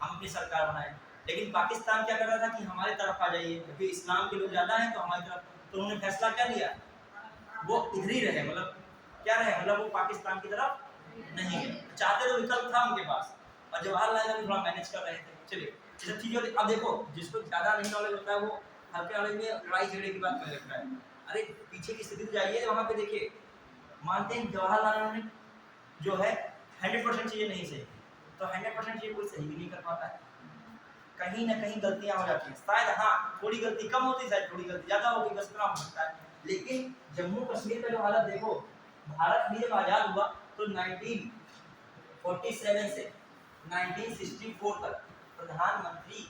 हम अपनी सरकार बनाए। लेकिन पाकिस्तान क्या कर रहा था कि हमारे तरफ आ जाइए, क्योंकि इस्लाम के लोग ज़्यादा हैं तो हमारी तरफ, तो उन्होंने फैसला क्या लिया, वो इधर ही रहे, मतलब क्या रहे, मतलब वो पाकिस्तान की तरफ नहीं है। चाहते तो विकल्प था उनके पास, और जवाहरलाल नेहरू थोड़ा मैनेज कर रहे थे। चलिए ये सब चीज़ें अब देखो, जिसको ज़्यादा नहीं नॉलेज होता है वो हल्के नॉलेज में लड़ाई झगड़े की बात कर रखता है। अरे पीछे की स्थिति जाइए, वहाँ पे देखिए, मानते हैं जवाहरलाल नेहरू ने जो है 100% चीज़ें नहीं सही, तो 100% चीज़ें कोई सही भी नहीं कर पाता है, कहीं ना कहीं गलतियां हो जाती हैं। शायद हाँ थोड़ी गलती कम होती है, शायद थोड़ी गलती ज़्यादा होगी, बस इतना हो सकता है। लेकिन जम्मू कश्मीर का जो हालत देखो, भारत भी जब आज़ाद हुआ तो 1947 से 1964 तक प्रधानमंत्री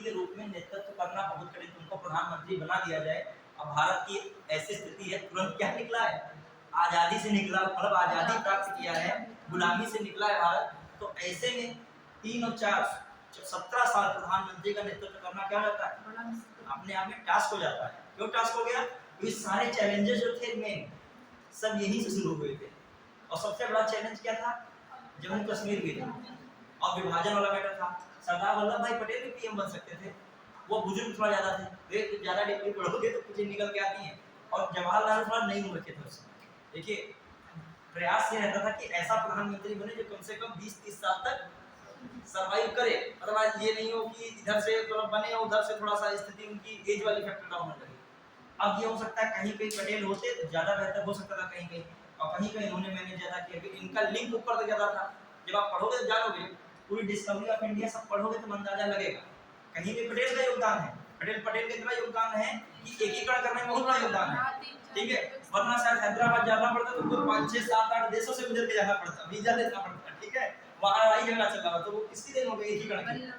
के रूप में नेतृत्व करना बहुत कठिन, उनको प्रधानमंत्री बना दिया जाए। अब भारत की ऐसी स्थिति है, तुरंत क्या निकला है, आज़ादी से निकला, मतलब आज़ादी प्राप्त किया है, गुलामी से निकला है भारत। तो ऐसे में 3 और 4 17 साल प्रधानमंत्री का नेतृत्व करना क्या होता है, अपने आप में टास्क हो जाता है। क्यों टास्क हो गया, ये सारे चैलेंजेस जो थे मेन सब यहीं से शुरू हुए थे। और सबसे बड़ा चैलेंज क्या था, जम्मू कश्मीर भी था, और विभाजन वाला मैटर था। सरदार वल्लभ भाई पटेल भी पीएम बन सकते थे, वो बुजुर्ग थोड़ा ज्यादा थे, वे ज्यादा डिग्री पढ़ोगे तो कुछ निकल के आती हैं, और जवाहरलाल थोड़ा नई उम्र के थे उस समय। देखिए प्रयास ये रहता था कि ऐसा प्रधानमंत्री बने जो कम से कम 20-30 साल तक सरवाइव करे, अदरवाइज ये नहीं हो कि इधर से बने उधर से थोड़ा सा स्थिति उनकी एज वाली फैक्टर डाउन होने लगे। अब ये हो सकता है कहीं कहीं पटेल होते तो ज्यादा बेहतर हो सकता था कहीं कहीं, और कहीं कहीं उन्होंने मैंने ज्यादा किया, क्योंकि इनका लिंक ऊपर तक ज्यादा था। जब आप पढ़ोगे तो जानोगे, पूरी डिस्कवरी ऑफ इंडिया सब पढ़ोगे तो अंदाजा लगेगा, कहीं भी पटेल का योगदान है, पटेल का इतना योगदान है कि एकीकरण करने में बहुत बड़ा योगदान है। ठीक है, वरना शायद हैदराबाद जाना पड़ता तो उनको 5, 6, 7, 8 देशों से गुजर के जाना पड़ता, वीजा लेना पड़ता। ठीक है, वहाँ लड़ाई झगड़ा चल रहा, तो वो किसकी देन हो गई, एकीकरण की,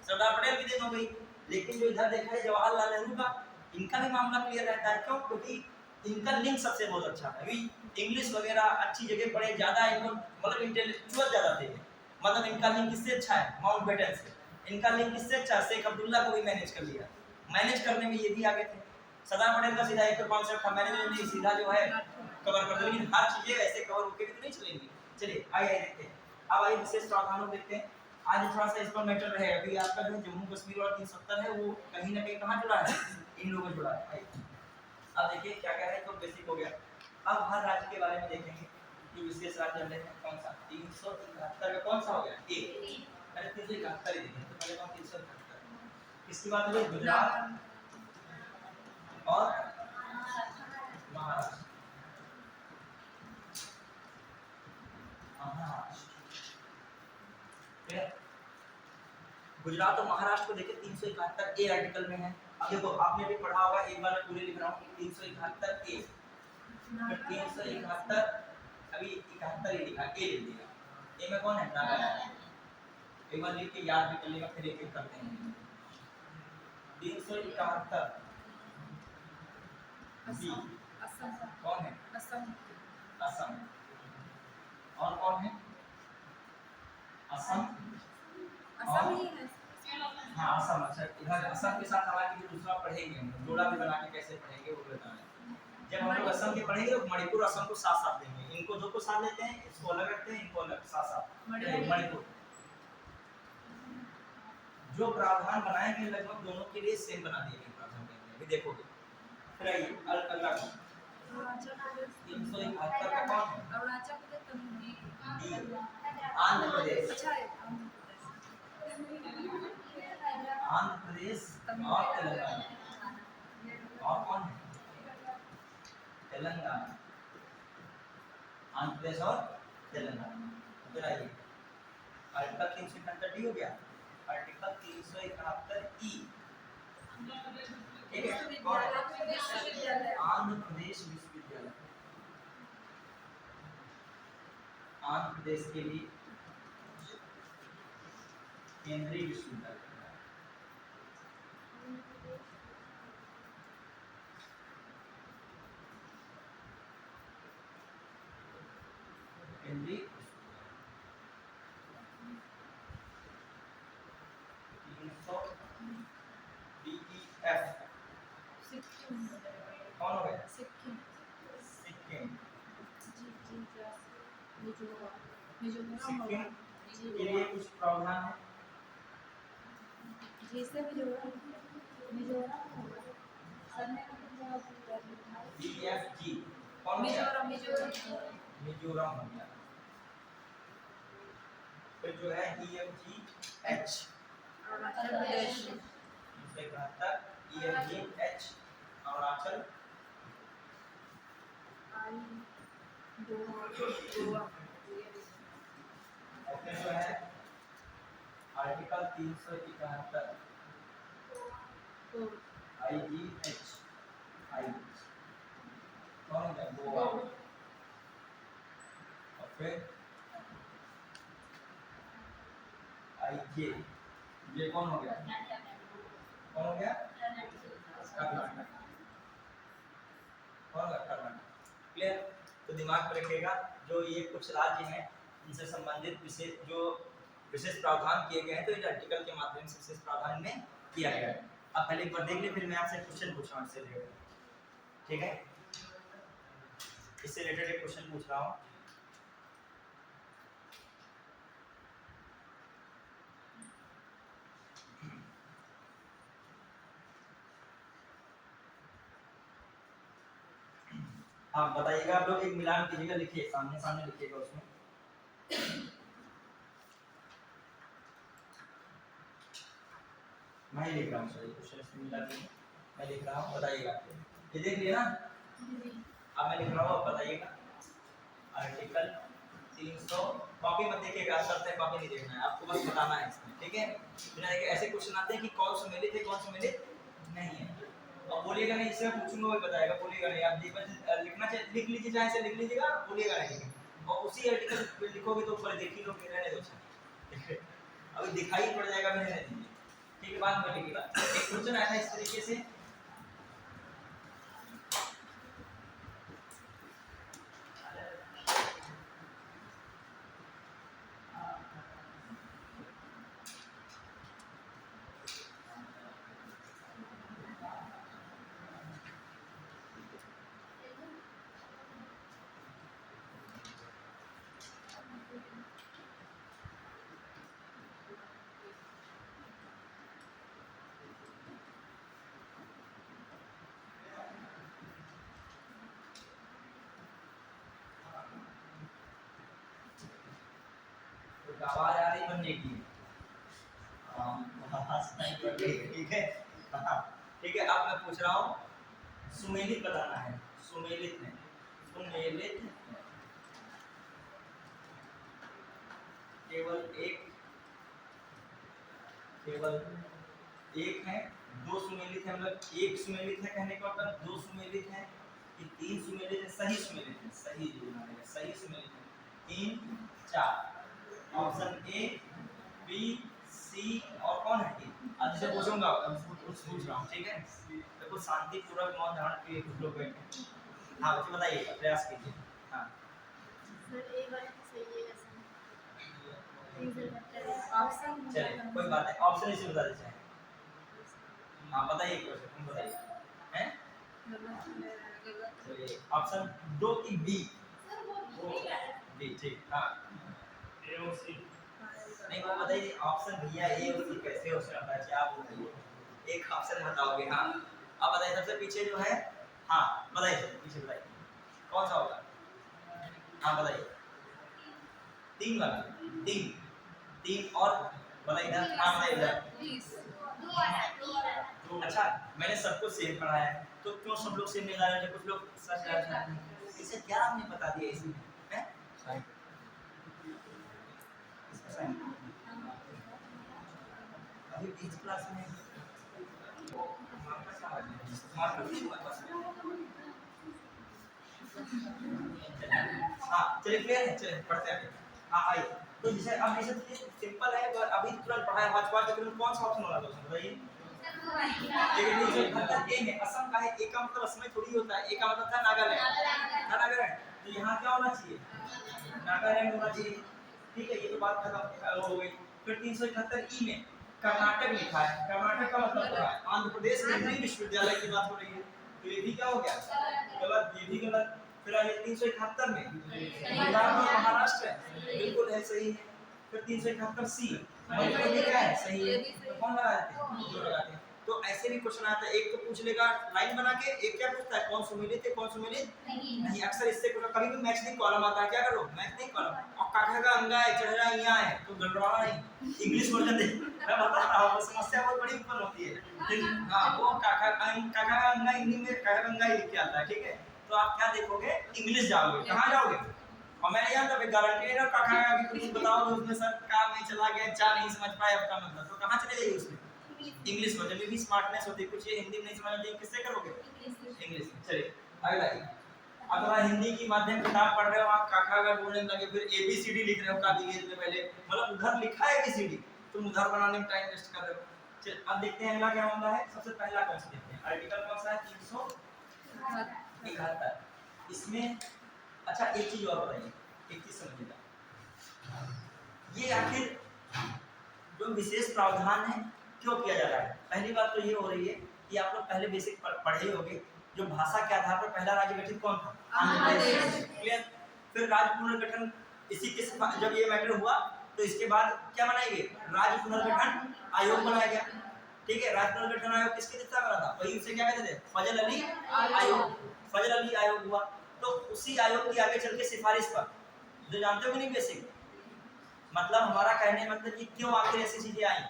सरदार पटेल की देन हो गई। लेकिन जो इधर देखा है जवाहरलाल नेहरू का, इनका भी मामला क्लियर रहता है। क्यों, क्योंकि इनका लिंक सबसे बहुत अच्छा है, अभी इंग्लिश वगैरह अच्छी जगह पढ़े, ज़्यादा इनको मतलब इंटेलेक्चुअल ज़्यादा थे, मतलब इनका लिंक किससे अच्छा है, माउंटबेटन से। इनका लिंक किससे अच्छा है, शेख अब्दुल्ला को भी मैनेज कर लिया, मैनेज करने में ये भी आगे थे। सरदार पटेल का सीधा एक कॉन्सेप्ट था, मैनेजमेंट नहीं, सीधा जो है कवर कर दो, लेकिन हर चीज़ें ऐसे कवर होकर भी तो नहीं चलेंगी। चलिए आइए देखते हैं, अब आइए विशेष प्रावधानों देखते हैं। आज थोड़ा सा इस पर मैटर रहे, अभी आपका जो जम्मू कश्मीर और 370 है वो कहीं ना कहीं कहाँ जुड़ा है, इन लोगों से जुड़ा है। अब देखिए क्या कह रहे हैं, तो बेसिक हो गया। अब हर राज्य के बारे में देखेंगे कि विशेष राज्य हमने कौन सा, 371 का कौन सा हो गया, ए, अरे 371 ही देखें, तो पहले कौन 371 किसकी बात हो रही है, गुजरात और महाराष्ट्र। गुजरात और महाराष्ट्र को देखिए 371 ए आर्टिकल में है। अब देखो आपने भी पढ़ा होगा, एक बार पूरे लिख रहा हूँ, 371 ए, 371 अभी 71 ही लिखा, ए लिख दिया, ए में कौन है, नागालैंड। एक बार लिख के याद भी कर लेगा, फिर एक एक करते हैं। 371 बी कौन है, असम, और कौन है, असम, हाँ असम। अच्छा इधर असम के साथ हालांकि दूसरा पढ़ेंगे हम, जोड़ा भी बना के कैसे पढ़ेंगे वो बताएं। जब हम लोग असम के पढ़ेंगे तो मणिपुर असम को साथ साथ देंगे, इनको दो को साथ लेते हैं, इसको अलग रखते हैं, इनको अलग साथ साथ मणिपुर। जो प्रावधान बनाए गए लगभग दोनों के लिए सेम बना दिए गए प्रावधान, अभी देखोगे। फिर आइए अगला 371 का कौन है, आंध्र प्रदेश, आंध्र प्रदेश और तेलंगाना, और कौन है, तेलंगाना, आंध्र प्रदेश और तेलंगाना। फिर आइए आर्टिकल 371 डी हो गया, आर्टिकल 371 ई, ठीक है, कौन है? विश्वविद्यालय आंध्र प्रदेश विश्वविद्यालय। आंध्र प्रदेश के लिए केंद्रीय विश्वविद्यालय। केंद्रीय DEF सिक्किम कौन हो गया? सिक्किम सिक्किम। मिजोरम मिजोरम सिक्किम जी के लिए कुछ प्रावधान है। जी से मिजोरम होगा सर ने DFG कौन हो गया? मिजोरम मिजोरम हो गया। फिर जो है EFGH अरुणाचल प्रदेश 271 EFGH अरुणाचल। गोवा और फिर जो है आर्टिकल 371 IGH कौन हो गया? गोवा। और फिर IJ ये कौन हो गया? कौन हो गया? कर्नाटक। कौन होगा? कर्नाटक। क्लियर? तो दिमाग में रखिएगा जो ये कुछ राज्य हैं इनसे संबंधित विशेष प्रावधान किए गए हैं, तो इस आर्टिकल के माध्यम से विशेष प्रावधान में किया गया है। अब पहले एक बार देख ले, फिर मैं आपसे क्वेश्चन पूछ रहा हूँ इससे रिलेटेड। ठीक है, इससे रिलेटेड एक क्वेश्चन पूछ रहा हूँ। हाँ बताइएगा आप लोग, एक मिलान कीजिएगा, लिखिए सामने सामने लिखिएगा उसमें। मैं ही लिख रहा हूँ सर, क्वेश्चन से मिला नहीं, मैं लिख रहा हूँ, बताइएगा। ये देख लिया ना? अब मैं लिख रहा हूँ, अब बताइएगा। आर्टिकल 300 कॉपी मत देखिएगा, शर्त है कॉपी नहीं देखना है आपको, बस बताना है इसमें। ठीक है, बिना ऐसे क्वेश्चन आते हैं कि कौन सम्मिलित है कौन सम्मिलित नहीं है, और बोलिएगा नहीं, इससे पूछूंगा वही बताएगा, बोलिएगा नहीं। आप लिखना चाहिए, लिख लीजिए, चाहे से लिख लीजिएगा, बोलिएगा नहीं। और उसी आर्टिकल पे लिखोगे तो ऊपर देख ही लो, रहने दो। अभी दिखाई पड़ जाएगा, मैंने नहीं दीजिए। ठीक है, बाद में लिखिएगा। एक क्वेश्चन आया था इस तरीके से, आवाज आ रही बनने की। ठीक है, ठीक है। अब मैं पूछ रहा हूँ, सुमेलित बताना है, सुमेलित है, सुमेलित केवल एक है, दो सुमेलित है, मतलब एक सुमेलित है कहने का मतलब दो सुमेलित है कि तीन सुमेलित है, सही सुमेलित है, सही जोड़ना है, सही सुमेलित है, 3 4। ऑप्शन ए बी सी और कौन है? आज से पूछूंगा, कुछ पूछ रहा हूँ। ठीक है, तो कुछ शांतिपूर्वक मौन धारण के कुछ लोग बैठे। हाँ बच्चे बताइए, प्रयास कीजिए। हाँ सर ए वाला तो सही है ऑप्शन चलिए कोई बात नहीं, ऑप्शन इसे बता दीजिए। हाँ बताइए क्वेश्चन, तुम बताइए हैं। चलिए ऑप्शन 2 की बी, बी ठीक। हाँ ए और सी नहीं, वो बताइए ऑप्शन भैया ए और सी कैसे हो सकता है, आप बताइए, एक ऑप्शन बताओगे। हाँ अब बताइए, सबसे पीछे जो है, हाँ बताइए पीछे बताइए कौन सा होगा। हाँ बताइए, 3 वाला, 3 और बताइए इधर। हाँ बताइए इधर। अच्छा मैंने सबको सेम पढ़ाया है, तो क्यों सब लोग सेम नहीं ला रहे? कुछ लोग सच जा रहे हैं, इसे क्या हमने बता दिया इसमें हैं? अभी 20 क्लास में मार्क कर दीजिए बस। हाँ चलिए क्लियर है, चलिए पढ़ते हैं। हाँ आइए, तो जैसे अब जैसे सिंपल है, तो अभी तुरंत पढ़ा है पांच बार, तो कौन सा ऑप्शन वाला दोस्त बताइए। लेकिन ये जो मतलब ए में असम का है, ए का मतलब असम में थोड़ी होता है, ए का मतलब था नागालैंड, नागालैंड, तो यहाँ क्या होना चाहिए, नागालैंड होना चाहिए। ठीक है, ये तो बात खत्म हो गई। फिर 371 ई में कर्नाटक लिखा है, कर्नाटक का मतलब क्या है, आंध्र प्रदेश केंद्रीय विश्वविद्यालय की बात हो रही है, तो ये भी क्या हो गया, गलत, ये भी गलत। फिर आगे 371 में गुजरात और महाराष्ट्र है, बिल्कुल है, सही है। फिर 371 सी मणिपुर में क्या है, सही है, तो कौन लगाते हैं, जो लगाते हैं। तो ऐसे भी क्वेश्चन आता है, एक तो पूछ लेगा लाइन बना के, एक क्या पूछता है कौन सुमेलित है कौन सुमेलित नहीं। अक्सर इससे कभी भी मैच नहीं कॉलम आता है, क्या करो मैच नहीं कॉलम, और काका का अंगा है चढ़ा यहाँ है तो गड़बड़ा नहीं, इंग्लिश वर्जन दे, मैं बता रहा हूँ समस्या बहुत बड़ी उत्पन्न होती है। हाँ वो काका का अंगा हिंदी में काका का अंगा ही लिख के आता है, ठीक है, तो आप क्या देखोगे इंग्लिश जाओगे, कहाँ जाओगे, और मैंने यहाँ तक गारंटी है काका का भी कुछ बताओ तो उसमें सर काम नहीं चला गया, चा नहीं समझ पाए आपका मतलब, तो कहाँ चले जाइए उसमें इंग्लिश वर्जन में भी स्मार्टनेस होती है, कुछ ये हिंदी में नहीं समझ आती किससे करोगे, इंग्लिश में। चलिए अगला है, अगर आप हिंदी की माध्यम किताब पढ़ रहे हो, आप काका अगर बोलने लगे, फिर एबीसीडी लिख रहे हो काफी गेज में पहले, मतलब उधर लिखा है एबीसीडी, तुम उधर बनाने में टाइम वेस्ट कर रहे हो। चल अब देखते हैं अगला क्या मामला है, सबसे पहला कौन सा देखते हैं, आर्टिकल कौन सा है 371, इसमें अच्छा एक चीज और बताइए, एक चीज समझिएगा, ये आखिर जो विशेष प्रावधान है क्यों किया जा रहा है। पहली बात तो ये हो रही है कि आप लोग पहले बेसिक पढ़े होंगे, जो भाषा के आधार पर पहला राज्य गठित कौन था, आंध्र प्रदेश, क्लियर। फिर राज्य पुनर्गठन इसी के जब ये मैटर हुआ तो इसके बाद क्या बनाया गया, राज्य पुनर्गठन आयोग बनाया गया, ठीक है। राज्य पुनर्गठन आयोग किसके नेतृत्व में था, वही उसे क्या कहते थे, फजल अली आयोग, फजल अली आयोग हुआ। तो उसी आयोग की आगे चल के सिफारिश पर, जो जानते हो कि नहीं बेसिक, मतलब हमारा कहने मतलब कि क्यों आखिर ऐसी चीजें आई।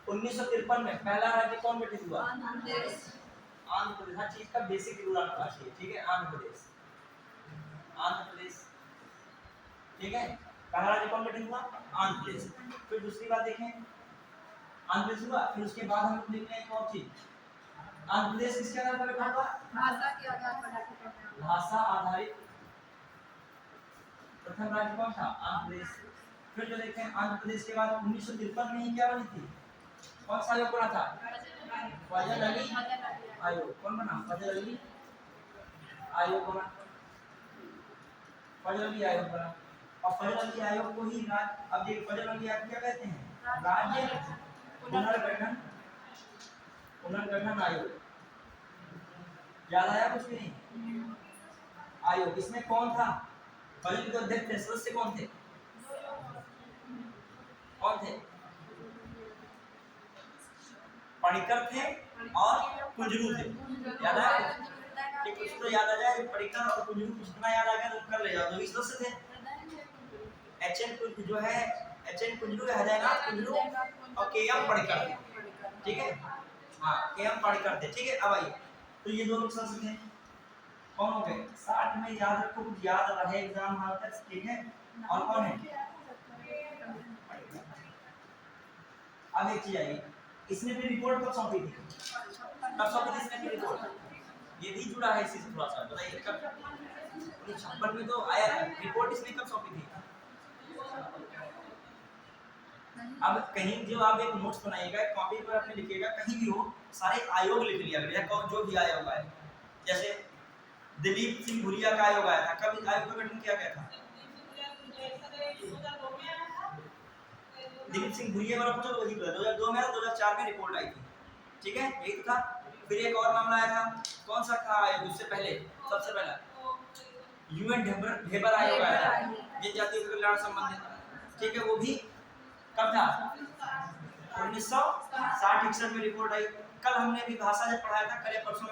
1953 में पहला राज्य कौन गठित हुआ, आंध्र प्रदेश, हर चीज का बेसिक रूल आना चाहिए, ठीक है। आंध्र प्रदेश, ठीक है, पहला राज्य कौन गठित हुआ, आंध्र प्रदेश। फिर दूसरी बात देखें, आंध्र प्रदेश हुआ, फिर उसके बाद हम लोग देखते हैं एक और चीज, आंध्र प्रदेश किसके आधार पर गठित हुआ, भाषा के आधार पर, भाषा आधारित प्रथम राज्य कौन था, आंध्र प्रदेश। फिर जो देखते हैं आंध्र प्रदेश के बाद 1953 में ही क्या बनी थी, कौन सा आयोग बना था, फजल अली आयोग, कौन बना, फजल अली आयोग बना, फजल अली आयोग बना। और फजल अली आयोग को ही अब देखिए फजल अली आयोग क्या कहते हैं, राज्य पुनर्गठन आयोग, याद आया कुछ भी नहीं, आयोग इसमें कौन था, फजल के अध्यक्ष थे, सदस्य कौन थे, पणिकर थे और कुंजरू थे, याद आया कि कुछ तो याद आ जाए, पणिकर और कुंजरू कुछ इतना याद आ गया तो कर ले जाओ, तो इस सदस्य थे। एचएन जो है, एचएन कुंजरू है, हृदयनाथ कुंजरू और केएम पणिकर थे, ठीक है, हाँ केएम पणिकर थे, ठीक है। अब आइए, तो ये दोनों सदस्य थे, कौन हो गए 60 में, याद रखो कुछ याद रहे एग्जाम हाल तक, ठीक है। और कौन है, अब एक चीज आई, इसने भी रिपोर्ट कब सौंपी थी, कब सौंपी थी इसने भी रिपोर्ट, ये भी जुड़ा है इससे थोड़ा सा, बताइए कब, 1956 में तो आया था, रिपोर्ट इसने कब सौंपी थी। अब कहीं जो आप एक नोट्स बनाइएगा, कॉपी पर अपने लिखिएगा, कहीं भी हो सारे आयोग लिख लिया करिए, कौन जो भी आयोग आए, जैसे दिलीप सिंह भुरिया का आयोग आया था, कब आयोग का गठन किया गया था, दिलीप सिंह भुरिया वाला पूछो तो वही 2002 में, 2004 में रिपोर्ट आई थी, ठीक है, यही तो था। फिर एक और मामला आया था, कौन सा था आयोग उससे पहले, सबसे पहला यूएन ढेबर आयोग आया था, जनजातीय कल्याण संबंधित, ठीक है, वो भी कब था, 1960-61 में रिपोर्ट आई। कल हमने भी भाषा जब पढ़ाया था, कल परसों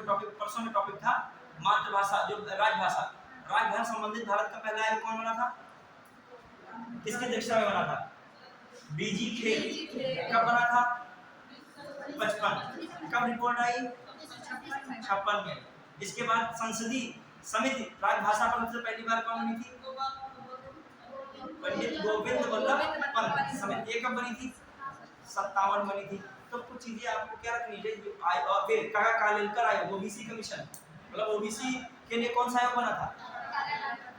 में टॉपिक था मातृभाषा, जो राजभाषा संबंधित भारत का पहला आयोग कौन बना था, किसकी अध्यक्षता में बना था, बीजी खेल, कब बना था, 55, कब रिपोर्ट आई, 56 में। इसके बाद संसदीय समिति राजभाषा पर सबसे पहली बार कौन बनी थी, पंडित गोविंद वल्लभ पंत समिति, कब बनी थी, 57 बनी थी, तो कुछ चीजें आपको क्या रखनी चाहिए जो और फिर काका कालेलकर आयोग, ओबीसी कमीशन, मतलब ओबीसी के लिए कौन सा आयोग बना था?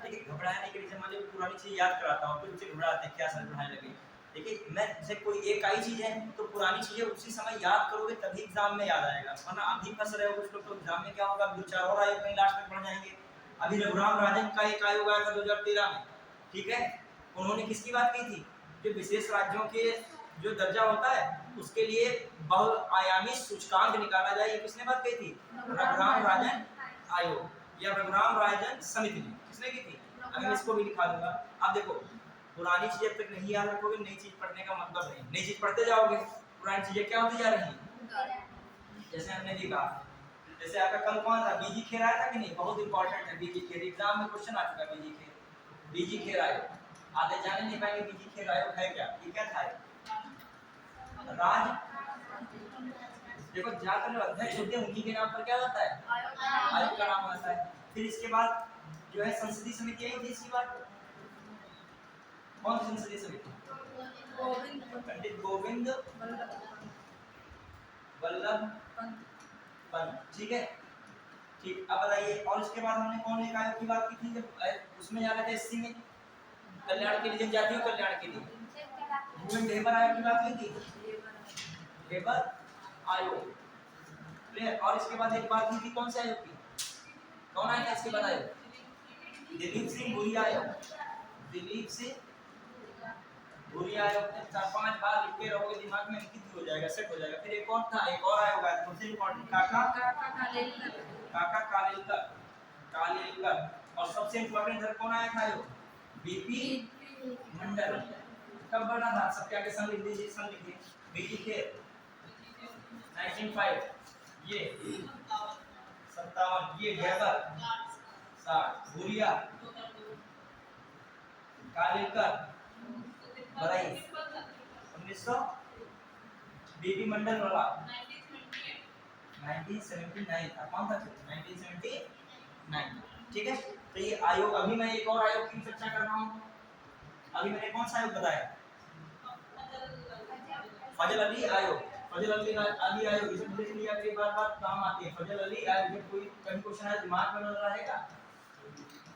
देखिए घबराने के लिए मान लीजिए पुरानी चीज याद कराता हूँ, कुछ बच्चे घबराते हैं क्या सर पढ़ाने लगे। देखिए मैं जैसे कोई एक आई चीज है तो पुरानी चीजें उसी समय याद करोगे तभी एग्जाम में याद आएगा, वरना अभी फंस रहे हो कुछ लोग तो एग्जाम में क्या होगा, दो चार और आयोग कहीं लास्ट तक पढ़ जाएंगे। अभी रघुराम राजन का एक आयोग आया था 2013 में, ठीक है, उन्होंने किसकी बात की थी, जो विशेष राज्यों के जो दर्जा होता है उसके लिए बहुआयामी सूचकांक निकाला जाए, ये किसने बात कही थी? रघुराम राजन आयोग या रघुराम राजन समिति ने, किसने की थी? अब मैं इसको भी दिखा दूंगा। अब देखो पुरानी चीज जब तक नहीं याद रखोगे नई चीज पढ़ने का मतलब नहीं, नई चीज पढ़ते जाओगे पुरानी चीजें क्या होती जा रही हैं। जैसे हमने भी कहा, जैसे आपका कल कौन था, बीजी खेर आया था कि नहीं, बहुत इंपॉर्टेंट है बीजी खेर, एग्जाम में क्वेश्चन आ चुका है बीजी खेर। बीजी खेर आयोग आधे जाने नहीं पाएंगे बीजी खेर आयोग है क्या, ये क्या था? राज, देखो ज्यादातर जो अध्यक्ष होते हैं उन्हीं के नाम पर क्या होता है, आयोग का नाम होता है। फिर इसके बाद जो है संसदीय समिति आई थी, इसकी बात कौन सी संसदीय समिति? पंडित गोविंद वल्लभ पंत, ठीक है ठीक। अब बताइए, और इसके बाद हमने कौन एक आयोग की बात की थी जब उसमें जा रहे थे एससी में, कल्याण के लिए, जनजातियों कल्याण के लिए लेबर आयोग की बात की थी, लेबर आयोग क्लियर। और इसके बाद एक बात की थी कौन से आयोग की, कौन आया था इसके बाद आयोग? दिलीप सिंह भूरी आयोग, दिलीप सिंह भूरी आयोग ने 4-5 बार लिखते रहोगे दिमाग में अंकित हो जाएगा, सेट हो जाएगा। फिर एक और था, एक और आयोग आया सबसे इंपॉर्टेंट, काका कालेलकर। और सबसे इंपॉर्टेंट इधर कौन आया था आयोग? बीपी मंडल। कब बना था, सब क्या के संग लिख दीजिए, संग लिखिए, बीपी के 1905, ये 57, ये गैबर 60, भूरिया कालेलकर बताइए 1900, बीपी मंडल वाला 1979 था, कौन था 1979, ठीक है। तो ये आयोग, अभी मैं एक और आयोग की चर्चा कर रहा हूँ। अभी मैंने कौन सा आयोग बताया, फजल अली आयोग, फजल अली आयोग, इसे देख लिया कई बार काम आती है। फजल अली आयोग जब कोई कहीं क्वेश्चन आए दिमाग में बना रहेगा।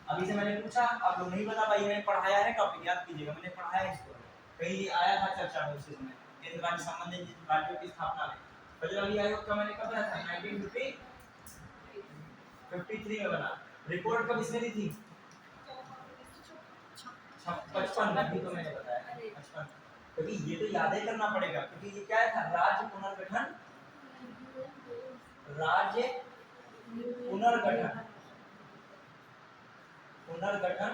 अभी से मैंने पूछा, आप लोग नहीं बता पाइए, मैंने पढ़ाया है, टॉपिक याद कीजिएगा, मैंने पढ़ाया है इसको, कहीं आया था चर्चा में उसी समय केंद्र राज्य संबंधित राज्यों की स्थापना में। फजल अली आयोग का मैंने कब बनाया था, 1953 में बना। रिपोर्ट कब इसने दी थी, 55 में, अभी तो मैंने बताया 55, क्योंकि ये तो याद ही करना पड़ेगा, क्योंकि ये क्या था, राज्य पुनर्गठन, राज्य पुनर्गठन, पुनर्गठन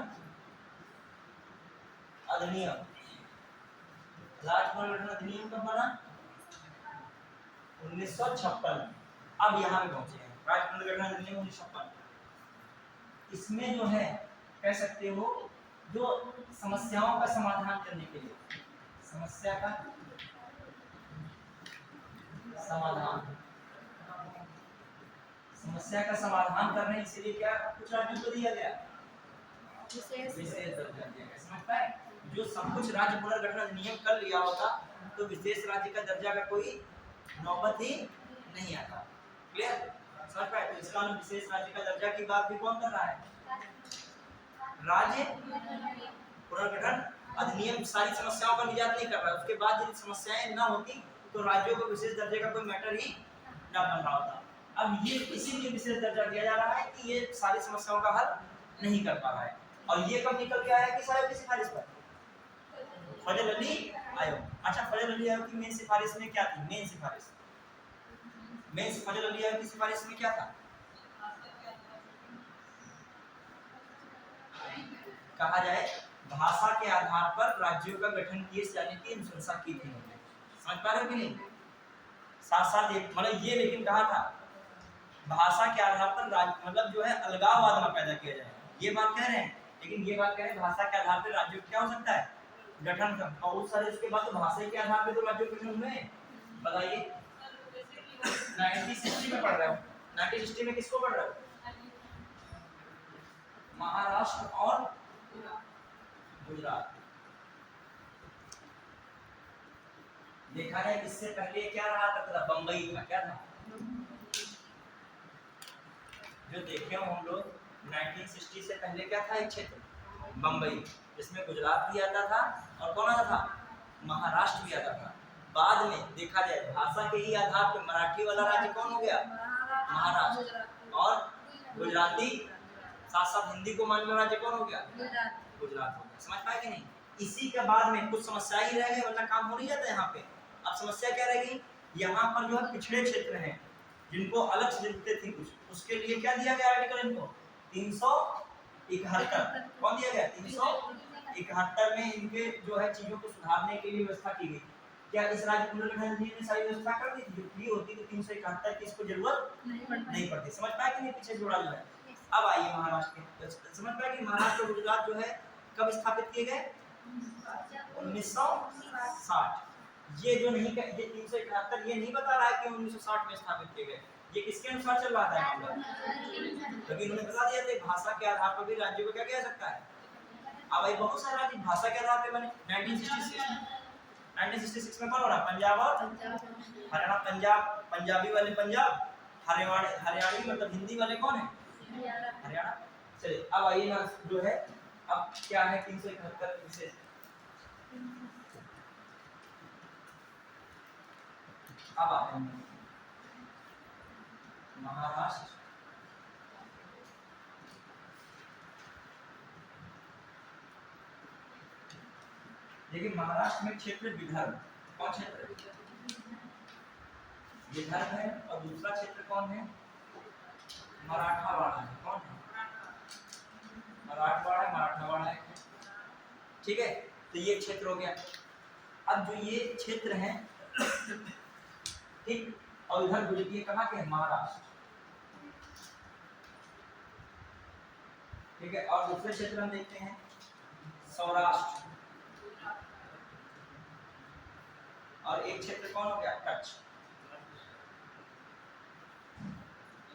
अधिनियम, राज्य पुनर्गठन अधिनियम कब बना, 1956। अब यहाँ पे पहुंचे हैं, राज्य पुनर्गठन अधिनियम 1956। इसमें जो है कह सकते हो जो समस्याओं का समाधान करने के लिए, समस्या का समाधान, समस्या का समाधान करने इसलिए क्या कुछ राज्यों को दिया गया, विशेष दर्जा दिया गया। समझ पाए, जो सब कुछ राज्य पुनर्गठन अधिनियम कर लिया होता तो विशेष राज्य का दर्जा का कोई नौबत ही नहीं आता। क्लियर, समझ पाए। तो इसका विशेष राज्य का दर्जा की बात भी कौन कर रहा है, राज्य पुनर्गठन अधिनियम सारी समस्याओं का निजात नहीं कर रहा है। उसके बाद यदि समस्याएं ना होती तो राज्यों को विशेष दर्जे का कोई मैटर ही ना बन रहा होता। अब ये इसीलिए विशेष दर्जा दिया जा रहा है कि ये सारी समस्याओं का हल नहीं कर पा रहा है। और ये कब निकल के आया किस आयोग की सिफारिश पर, फजल अली आयोग। अच्छा, फजल अली आयोग की मेन सिफारिश में क्या थी, मेन सिफारिश, मेन फजल अली आयोग की सिफारिश में क्या था, कहा जाए भाषा के आधार पर राज्यों का गठन किए जाने की अनुशंसा की थी। समझ पा रहे हो कि नहीं, साथ साथ मतलब ये लेकिन कहा था भाषा के आधार पर राज्य, मतलब जो है अलगाववाद न पैदा किया जाए, ये बात कह रहे हैं। लेकिन ये बात कह रहे हैं भाषा के आधार पर राज्यों क्या हो सकता है, गठन कर। बहुत सारे इसके बाद तो भाषा के आधार पर तो राज्यों के गठन हुए। बताइए 1960 में पढ़ रहे हो, 1960 में किसको पढ़ रहे हो, महाराष्ट्र और गुजरात। देखा है इससे पहले क्या रहा था, बम्बई था, क्या था जो देखे हो हम लोग 1960 से पहले क्या था एक क्षेत्र बम्बई, जिसमें गुजरात भी आता था और कौन आता था, महाराष्ट्र भी आता था। बाद में देखा जाए भाषा के ही आधार पर मराठी वाला राज्य कौन हो गया, महाराष्ट्र, और गुजराती साथ साथ हिंदी को मानने वाला राज्य कौन हो गया, गुजरात हो गया। समझ पाए कि नहीं? इसी के बाद में कुछ समस्या ही रह गई, वरना काम हो नहीं जाता यहाँ पे। अब समस्या क्या रह गई, यहाँ पर जो है पिछड़े क्षेत्र हैं जिनको अलग से दिखते थे कुछ, उसके लिए क्या दिया गया आर्टिकल इनको 371, कौन दिया गया 371 में इनके जो है चीजों को सुधारने के लिए व्यवस्था की गई। क्या इस राज्य पुनर्गठन ने सारी व्यवस्था कर दी थी जो फ्री होती थी 371 की, इसको जरूरत नहीं पड़ती। समझ पाए कि नहीं पीछे जोड़ा जो है। अब आइए महाराष्ट्र के, समझ पाए कि महाराष्ट्र और गुजरात जो है कब स्थापित किए गए, 1960। ये जो नहीं ये 371 ये नहीं बता रहा है कि 1960 में स्थापित किए गए, ये किसके अनुसार चल रहा था मामला, क्योंकि इन्होंने बता दिया था भाषा के आधार पर भी राज्यों को क्या किया सकता है। अब भाई बहुत सारे राज्य भाषा के आधार पर बने। 1966 में कौन बना, पंजाब और हरियाणा। पंजाब पंजाबी वाले पंजाब, हरियाणवी मतलब हिंदी वाले कौन है, हरियाणा। चलिए अब आइए ना जो है अब क्या है 371 विशेष। अब आते हैं महाराष्ट्र। देखिए महाराष्ट्र में क्षेत्र विदर्भ, कौन क्षेत्र, विदर्भ है, और दूसरा क्षेत्र कौन है, मराठावाड़ा है। कौन है, मराठावाड़ा है। ठीक है, तो ये क्षेत्र हो गया। अब जो ये क्षेत्र है ठीक, और इधर गुजरिए कहाँ के, महाराष्ट्र। ठीक है, और दूसरे क्षेत्र हम देखते हैं सौराष्ट्र, और एक क्षेत्र कौन हो गया, कच्छ।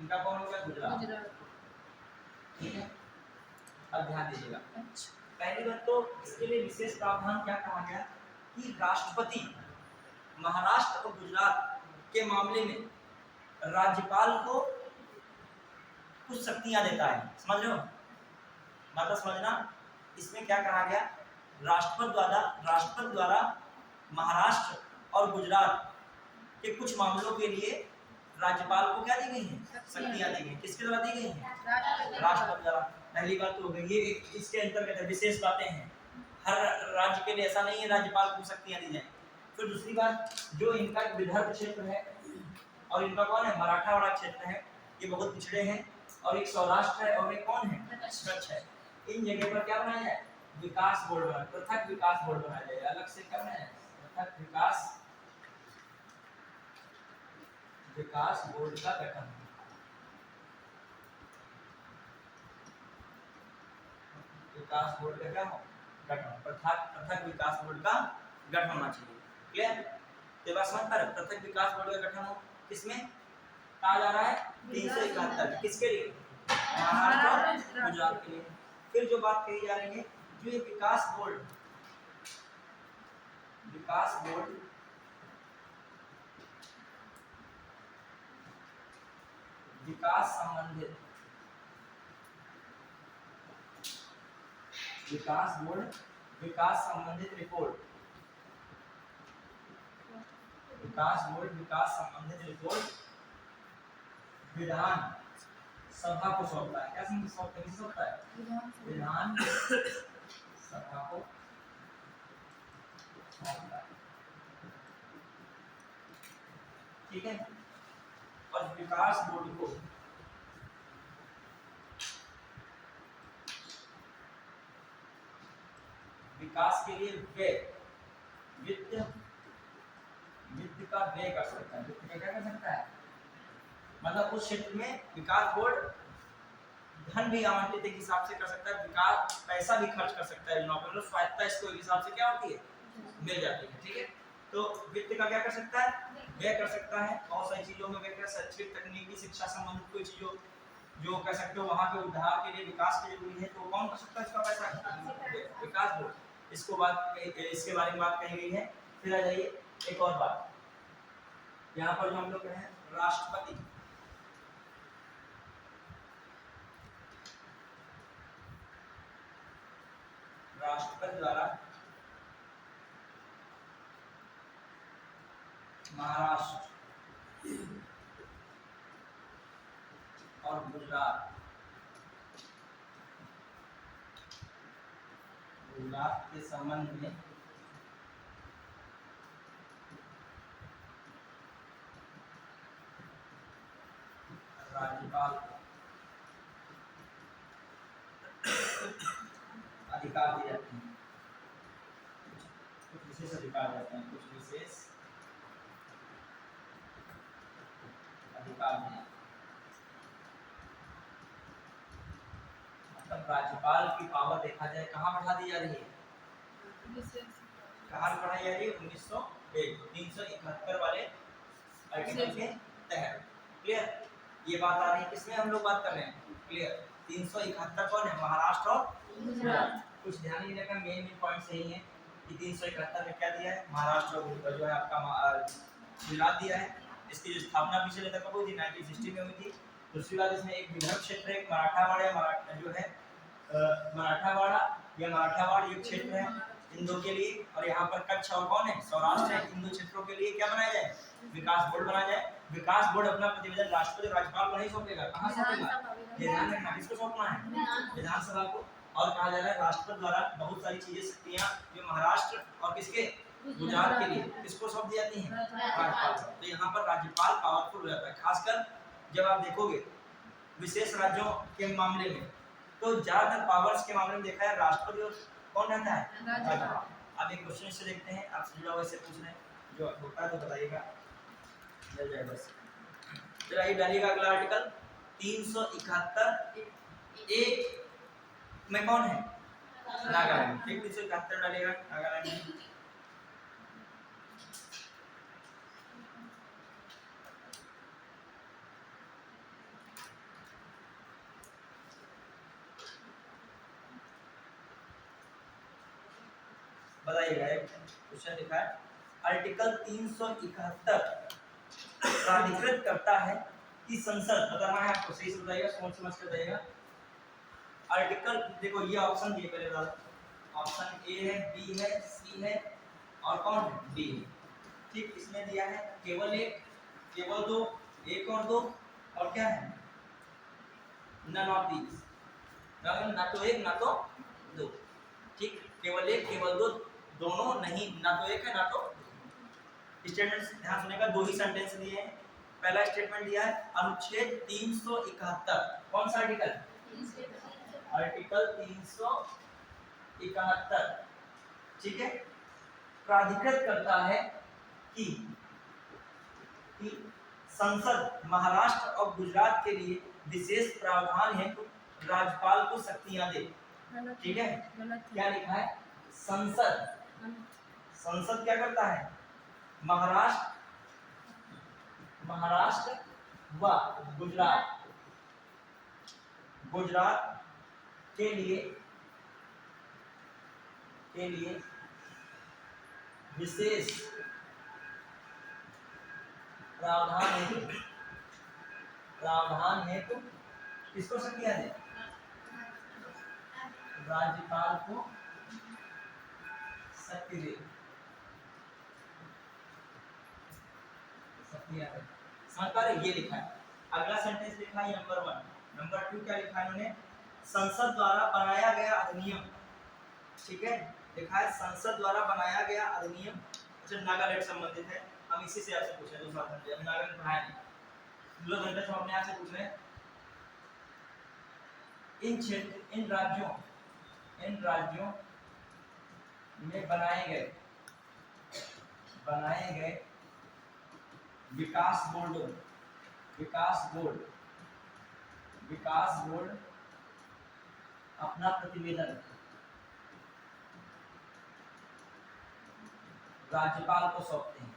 इनका कौन हो गया, गुजरात। ठीक है, अब ध्यान दीजिएगा। पहली बात तो इसके लिए विशेष प्रावधान क्या कहा गया कि राष्ट्रपति महाराष्ट्र और गुजरात के मामले में राज्यपाल को कुछ शक्तियां देता है। समझ रहे हो, मतलब समझना, इसमें क्या कहा गया, राष्ट्रपति द्वारा महाराष्ट्र और गुजरात के कुछ मामलों के लिए राज्यपाल को क्या दी गई है, शक्तियां दी गई। किसके द्वारा दी गई है, राष्ट्रपति द्वारा। पहली बात तो हो गई, ये इसके अंतर्गत विशेष बातें हैं, हर राज्य के लिए ऐसा नहीं है राज्यपाल को शक्तियां दी जाए। फिर दूसरी बात, जो इनका विदर्भ क्षेत्र है और इनका कौन है, मराठावाड़ा क्षेत्र है, ये बहुत पिछड़े हैं, और एक सौराष्ट्र है और एक कौन है, कच्छ है। इन जगह पर क्या बनाया जाए, विकास बोर्ड बनाया, पृथक विकास बोर्ड बनाया जाए, अलग से क्या बनाया, पृथक विकास बोर्ड का गठन। विकास बोर्ड का क्या हो, गठन, पृथक विकास बोर्ड का गठन होना चाहिए। क्लियर, तो बात समझ पा रहे, पृथक विकास बोर्ड का गठन हो, किसमें कहा जा रहा है, 371, किसके लिए, महाराष्ट्र और गुजरात के लिए। फिर जो बात कही जा रही है, जो ये विकास बोर्ड विकास संबंधित रिपोर्ट विधान सभा को सौंपता है। क्या सौंपता है, विधान सभा को सौंपता है। ठीक है, और विकास बोर्ड को विकास के लिए वित्त का व्यय कर सकता है। वित्त का क्या कर सकता है, मतलब उस क्षेत्र में विकास बोर्ड धन भी आवंटित एक हिसाब से कर सकता है, विकास पैसा भी खर्च कर सकता है, मतलब स्वायत्ता इसको एक हिसाब से क्या होती है, मिल जाती है। ठीक है, तो वित्त का क्या कर सकता है, व्यय कर सकता है। बहुत सारी चीजों में व्यय कर, शैक्षिक तकनीकी शिक्षा संबंधित कोई चीजों जो कह सकते हो वहाँ के उद्धार के लिए विकास के जरूरी है, तो कौन कर सकता है इसका पैसा, विकास बोर्ड। इसके बारे में बात कही गई है। फिर आ जाइए एक और बात, यहाँ पर जो हम लोग कह रहे हैं राष्ट्रपति, राष्ट्रपति द्वारा महाराष्ट्र और गुजरात के संबंध में राज्यपाल को अधिकार दिए जाते हैं, कुछ विशेष अधिकार देते हैं, कुछ विशेष अधिकार दिए। मतलब राज्यपाल की पावर देखा जाए कहाँ बढ़ा दी जा रही है, कहाँ बढ़ाई जा रही है, 371 वाले आर्टिकल के तहत। क्लियर, ये बात आ रही है किसमें हम लोग बात कर रहे हैं, क्लियर। 371 कौन है, महाराष्ट्र और गुजरात। कुछ ध्यान नहीं रखना, मेन पॉइंट यही है कि 371 में क्या दिया है, महाराष्ट्र और जो है आपका गुजरात दिया है। इसकी जो स्थापना पिछले तक कब हुई थी, 1960 में हुई थी। दूसरी बात, इसमें एक विदर्भ क्षेत्र है, मराठावाड़ा जो है मराठावाड़ा या मराठावाड़ ये क्षेत्र है हिंदू के लिए, और यहाँ पर कच्छ और कौन है, सौराष्ट्र है। हिंदू क्षेत्रों के लिए क्या बनाया जाए, विकास बोर्ड बनाया जाए। विकास बोर्ड अपना प्रतिवेदन राष्ट्रपति राज्यपाल को नहीं सौंपेगा, कहाँ सौंपेगा, ध्यान रखना, किसको सौंपना है, विधानसभा को। और कहा जा रहा है राष्ट्रपति द्वारा बहुत सारी चीजें शक्तियां जो महाराष्ट्र और किसके, गुजरात के लिए किसको सौंप दी जाती हैं, राज्यपाल को। तो यहाँ पर राज्यपाल पावरफुल हो जाता है, खासकर जब आप देखोगे विशेष राज्यों के मामले में, तो ज्यादातर पावर्स के मामले में देखा है राष्ट्रपति और कौन रहता है, राज्यपाल। अब एक क्वेश्चन से देखते हैं, आपसे जुड़ा हुआ से पूछ रहे हैं, जो होता है तो बताइएगा, चल जाए बस। चलिए ये डालिएगा अगला आर्टिकल 371 एक में कौन है, नागालैंड। 371 डालिएगा नागालैंड में। बताइएगा, एक क्वेश्चन लिखा है, आर्टिकल 371 प्राधिकृत करता है कि संसद, बताना है आपको, सही से बताइएगा, सोच समझ कर बताइएगा। आर्टिकल देखो, ये ऑप्शन दिए पहले बता, ऑप्शन ए है, बी है, सी है और कौन है, डी है। ठीक, इसमें दिया है केवल एक, केवल दो, एक और दो, और क्या है, नन ऑफ दीज, ना तो एक ना तो दो। ठीक, केवल एक, केवल दो, दोनों नहीं, ना तो एक है ना तो। स्टेटमेंट ध्यान सुनेगा, दो ही सेंटेंस दिए हैं। पहला स्टेटमेंट दिया है अनुच्छेद 371, कौन सा आर्टिकल, आर्टिकल 371, ठीक है, प्राधिकृत करता है कि संसद महाराष्ट्र और गुजरात के लिए विशेष प्रावधान हेतु राज्यपाल को शक्तियां दे। ठीक है, क्या लिखा है, संसद, संसद क्या करता है, महाराष्ट्र व गुजरात के लिए विशेष प्रावधान हेतु किसको शक्तियां दे, राज्यपाल को शक्ति दे, समझ पा रहे, ये लिखा है। अगला सेंटेंस लिखा है नंबर 1, नंबर 2 क्या लिखा है इन्होंने, संसद द्वारा बनाया गया अधिनियम। ठीक है, लिखा है संसद द्वारा बनाया गया अधिनियम, जो नागालैंड संबंधित है। हम इसी से आपसे पूछ रहे हैं, दूसरा घंटे हम नागालैंड पढ़ाया नहीं, दूसरा घंटे से हम अपने आप से पूछ रहे हैं, इन राज्यों में बनाए गए विकास बोर्ड अपना प्रतिवेदन राज्यपाल को सौंपते हैं,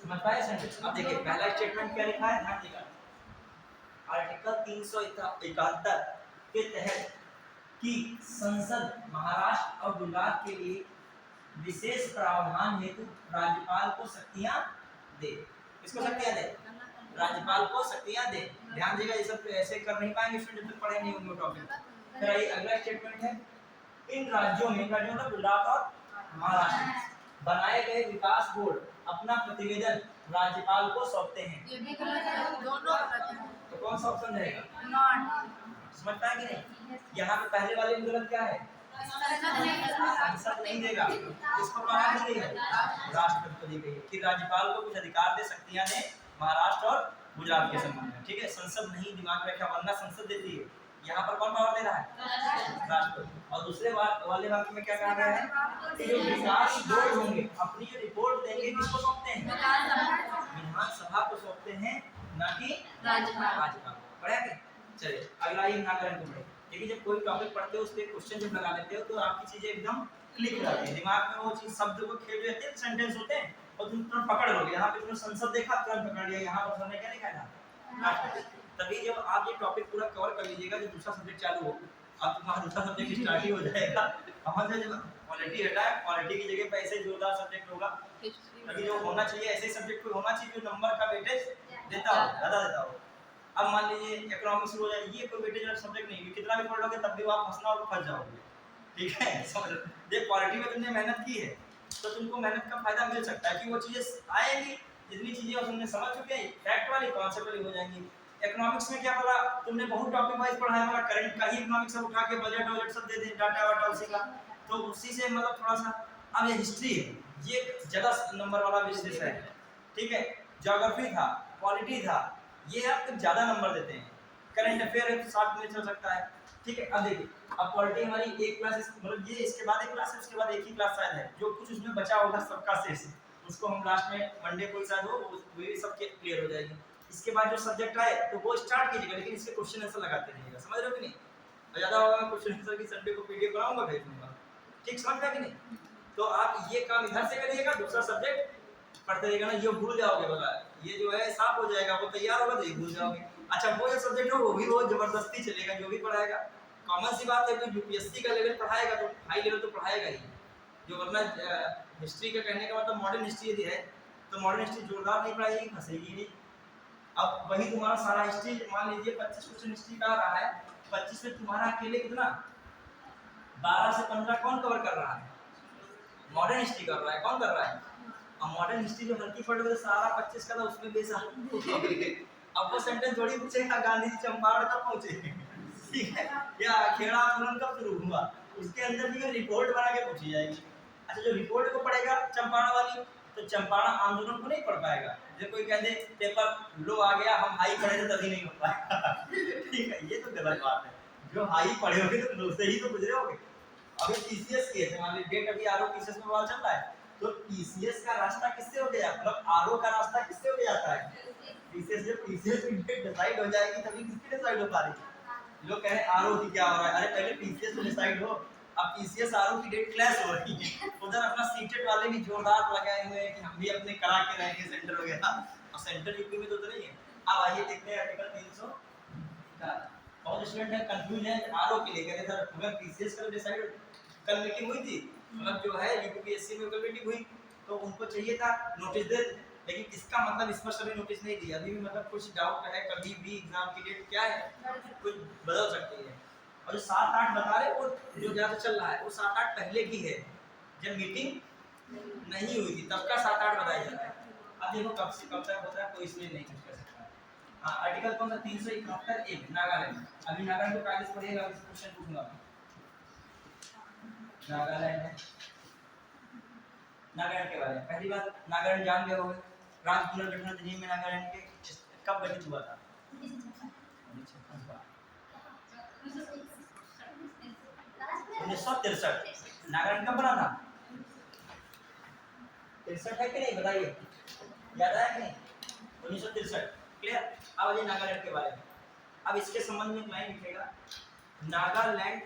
समझ पाए सेंटेंस। अब देखिए पहला स्टेटमेंट क्या लिखा है, ध्यान देगा, आर्टिकल 371 के तहत कि संसद महाराष्ट्र और गुजरात के लिए विशेष प्रावधान हेतु राज्यपाल को शक्तियां दे। किसको शक्तियां दे? राज्यपाल को शक्तियां दे। ध्यान देगा, ये सब ऐसे कर नहीं पाएंगे स्टूडेंट जब तक पढ़े नहीं होंगे टॉपिक। फिर आइए अगला स्टेटमेंट है, इन राज्यों में मतलब गुजरात और महाराष्ट्र बनाए गए विकास बोर्ड अपना प्रतिवेदन राज्यपाल को सौंपते हैं। ये भी गलत है, दोनों गलत है। तो कौन सा ऑप्शन रहेगा? नॉट। समझता है कि नहीं? यहाँ पे पहले वाले में गलत क्या है? संसद नहीं देगा, इसको कहा दी गई है, राष्ट्रपति को दी गई है कि राज्यपाल को कुछ अधिकार दे, शक्तियां दे महाराष्ट्र और गुजरात के संबंध में। ठीक है, संसद नहीं, दिमाग में रखा, वरना संसद देती है। यहाँ पर कौन पावर दे रहा है? राष्ट्रपति। और दूसरे वाले वाक्य में क्या कहा गया है कि जो विकास बोर्ड होंगे अपनी जो रिपोर्ट देंगे किसको सौंपते हैं? विधानसभा को सौंपते हैं, ना कि राज्यपाल को। पढ़ा क्या? चलिए अगला ये नागरिक को पढ़े। देखिए जब कोई टॉपिक पढ़ते हो उस पे क्वेश्चन जब लगा लेते हो तो आपकी चीजें एकदम क्लिक हो जाती है दिमाग में, वो चीज शब्द को खेल जाते हैं, सेंटेंस होते हैं और तुम तुरंत पकड़ लोगे। यहाँ पे तुमने संसद देखा तुरंत पकड़ लिया, यहाँ पर तुमने क्या लिखा था? तभी जब आप ये टॉपिक पूरा कवर कर लीजिएगा, जब दूसरा सब्जेक्ट चालू हो, अब तुम्हारा दूसरा सब्जेक्ट स्टार्ट ही हो जाएगा। वहाँ से जब क्वालिटी हटाए, क्वालिटी की जगह पे ऐसे जोरदार सब्जेक्ट होगा, तभी जो होना चाहिए ऐसे सब्जेक्ट कोई होना चाहिए जो नंबर का वेटेज देता हो, ज़्यादा देता हो। अब मान लीजिए इकोनॉमिक्स हो जाए, ये कोई वेटेज वाला सब्जेक्ट नहीं है, कितना भी पढ़ लोगे तब भी आप फंसना और फंस जाओगे। ठीक है, समझ लो। ये क्वालिटी में तुमने मेहनत की है तो तुमको मेहनत का फायदा मिल सकता है कि वो चीज़ें आएंगी, जितनी चीज़ें तुमने समझ चुके हैं फैक्ट वाली कॉन्सेप्ट वाली हो जाएंगी। इकोनॉमिक्स में क्या पढ़ा तुमने? बहुत टॉपिक वाइज पढ़ा है, मतलब करंट का ही इकोनॉमिक्स से उठा के बजट वजट सब दे दे, डाटा वाटा उसी का, तो उसी से मतलब थोड़ा सा। अब ये हिस्ट्री है, ये ज़्यादा नंबर वाला विषय है। ठीक है, ज्योग्राफी था, पॉलिटी था, ये आपको ज़्यादा नंबर देते हैं। करंट अफेयर 60 में चल सकता है। ठीक है, अब देखिए अब पॉलिटी हमारी एक क्लास, मतलब ये इसके बाद एक क्लास है, उसके बाद एक ही क्लास शायद है, जो कुछ उसमें बचा होगा सबका शेष उसको हम लास्ट में मंडे को शायद हो वो भी सबके क्लियर हो जाएगी। इसके बाद जो सब्जेक्ट आए तो वो स्टार्ट कीजिएगा, लेकिन इसके क्वेश्चन आंसर लगाते रहिएगा। समझ रहे हो कि नहीं? और ज़्यादा होगा क्वेश्चन आंसर की संडे को पीडीएफ बनाऊंगा, भेज दूंगा। ठीक, समझ गया कि नहीं? तो आप ये काम इधर से करिएगा, दूसरा सब्जेक्ट पढ़ते रहिएगा ना, ये भूल जाओगे, बोला ये जो है साफ हो जाएगा, वो तैयार होगा तो ये भूल जाओगे। अच्छा वो जो सब्जेक्ट हो वो भी वो जबरदस्ती चलेगा, जो भी पढ़ाएगा। कॉमन सी बात है, कोई यूपीएससी का लेवल पढ़ाएगा तो हाई लेवल तो पढ़ाएगा ही, जो वरना हिस्ट्री का कहने का मतलब मॉडर्न हिस्ट्री यदि है तो मॉडर्न हिस्ट्री जोरदार नहीं पढ़ाएगी, फंसेगी नहीं। अब वही तुम्हारा सारा हिस्ट्री, मान लीजिए 25 क्वेश्चन हिस्ट्री का आ रहा है, 25 में तुम्हारा अकेले कितना 12 से 15 कौन कवर कर रहा है? मॉडर्न हिस्ट्री कर रहा है। कौन कर रहा है? अब मॉडर्न हिस्ट्री जो हल्की पढ़ोगे सारा 25 का था उसमें बेसा अब वो सेंटेंस थोड़ी पूछेगा गांधी जी चंपारण कब पहुंचे, ठीक है, या खेड़ा आंदोलन कब शुरू हुआ, उसके अंदर भी रिपोर्ट बना के पूछी जाएगी। अच्छा जो रिपोर्ट को पढ़ेगा चंपारण वाली तो चंपारण आंदोलन को नहीं पढ़ पाएगा। जब कोई कह दे पेपर लो आ गया, हम हाई पढ़े थे तभी नहीं हो पाएगा ठीक है, ये तो गलत बात है। जो हाई पढ़े होगे तो लो से ही तो गुजरे होगे। अभी टीसीएस की है, मान लीजिए डेट अभी आरओ टीसीएस में बात चल रहा है, तो टीसीएस का रास्ता किससे हो गया, मतलब आरओ का रास्ता किससे हो जाता है? टीसीएस। जब टीसीएस की डेट डिसाइड हो जाएगी तभी किसकी डिसाइड हो पा रही है। लोग कह रहे हैं आरओ की क्या हो रहा है, अरे पहले टीसीएस तो डिसाइड हो। अब टीसीएस आरओ की डेट क्लैश हो रही है, उधर अपना सीटेट वाले भी जोरदार लगाए हुए हैं कि हम भी अपने करा के रहेंगे सेंटर वगैरह, और सेंटर यूपी में तो नहीं है। अब आइए देखते हैं आर्टिकल 300 का। बहुत स्टूडेंट है कंफ्यूज है आरओ के लेकर, सर अगर टीसीएस का डिसाइड कल मीटिंग हुई थी, मतलब जो है यूपीएससी में कल मीटिंग हुई तो उनको चाहिए था नोटिस दे, लेकिन इसका मतलब इस पर सभी नोटिस नहीं दिया। अभी भी मतलब कुछ डाउट है, कभी भी एग्जाम की डेट क्या है कुछ बदल सकती है। और जो 7-8 बता रहे वो जो ज़्यादा चल रहा है वो 7-8 पहले की है, जब मीटिंग नहीं हुई थी तब का 7-8 बताया जा रहा है। अब देखो कब से कब तक होता है कोई इसमें नहीं कुछ कर सकता। हाँ आर्टिकल कौन सा 371 नागालैंड। अभी नागालैंड को कागज पढ़ेगा, इस क्वेश्चन पूछूंगा। नागालैंड है, नागालैंड के बारे में पहली बात नागालैंड जान गए होंगे, राज्य पुनर्गठन अधिनियम में नागालैंड के कब गठित हुआ था? 1963। नागालैंड कब बना था? 63 है कि नहीं बताइए, याद आया कि नहीं? 1963 क्लियर। अब आइए नागालैंड के बारे में। अब इसके संबंध में एक लाइन लिखेगा, नागालैंड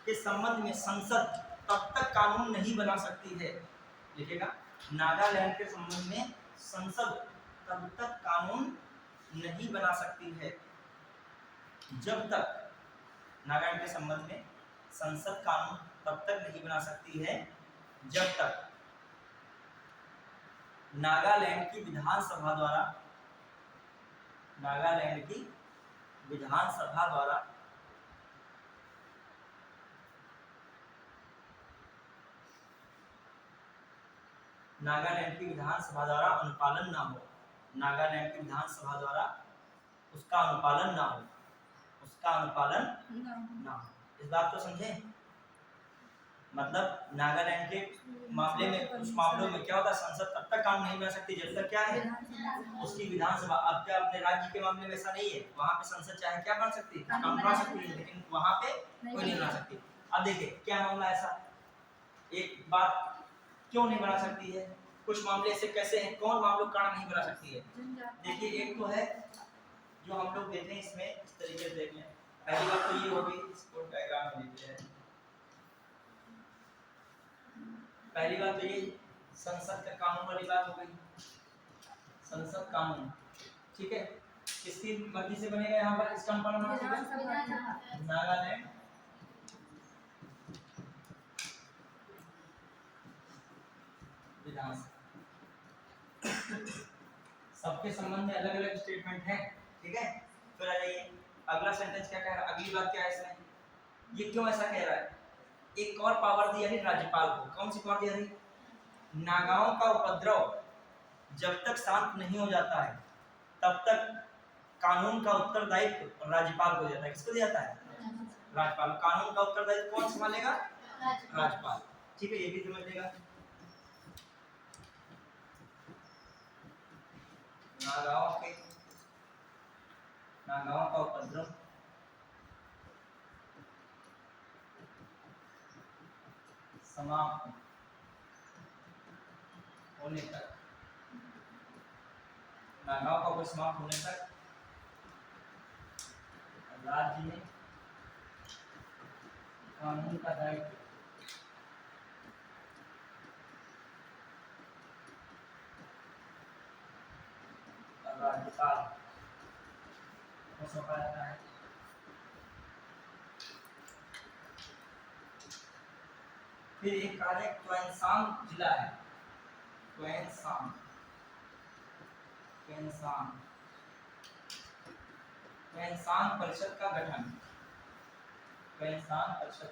के संबंध में संसद तब तक कानून नहीं बना सकती है, लिखेगा नागालैंड के संबंध में संसद तब तक कानून नहीं बना सकती है जब तक नागालैंड के संबंध में संसद कानून तब तक नहीं बना सकती है जब तक नागालैंड की विधानसभा द्वारा नागालैंड की विधानसभा द्वारा नागालैंड की विधानसभा द्वारा अनुपालन ना हो, नागालैंड की विधानसभा द्वारा उसका अनुपालन ना हो, उसका अनुपालन ना हो। इस बात को समझें, मतलब नागालैंड के मामले में, कुछ मामलों में क्या होता है, संसद तब तक काम नहीं बना सकती जब तक क्या है उसकी विधानसभा। अब क्या अपने राज्य के मामले में ऐसा नहीं है, वहाँ पे संसद चाहे क्या बना सकती है, काम बना सकती है, लेकिन वहाँ पे कोई नहीं बना सकती। अब देखिए क्या मामला ऐसा, एक बात क्यों नहीं बना सकती है, कुछ मामले ऐसे कैसे हैं, कौन मामलों कारण नहीं बना सकती है। देखिए एक तो है जो हम लोग देते हैं, इसमें इस तरीके से देखें, पहली बात तो ये हो गई, इसको डायग्राम में देते हैं। पहली बात तो ये संसद का कानून वाली बात हो गई, संसद कानून, ठीक है, किसकी मर्जी से बनेगा, यहाँ पर इसका अनुपालन नागालैंड विधानसभा। सबके संबंध में अलग अलग स्टेटमेंट है, ठीक है। फिर आ जाइए अगला सेंटेंस क्या कह रहा है, अगली बात क्या है इसमें, ये क्यों ऐसा कह रहा है, एक और पावर दी है राज्यपाल को, कौन सी पावर दी है, नागाओं का उपद्रव जब तक शांत नहीं हो जाता है तब तक कानून का उत्तरदायित्व राज्यपाल को जाता है। किसको दिया जाता है, राज्यपाल। कानून का उत्तरदायित्व कौन संभालेगा, राज्यपाल, ठीक है, ये भी समझ लेगा। नागाओं का उपद्रव समाप्त होने तक, नागाओं का उपद्रव समाप्त होने तक राज्य में कानून का दायित्व राज्यपाल को सौंपा जाता है। फिर एक कार्य क्वेंसांग जिला है, क्वेंसांग परिषद का गठन, क्वेंसांग परिषद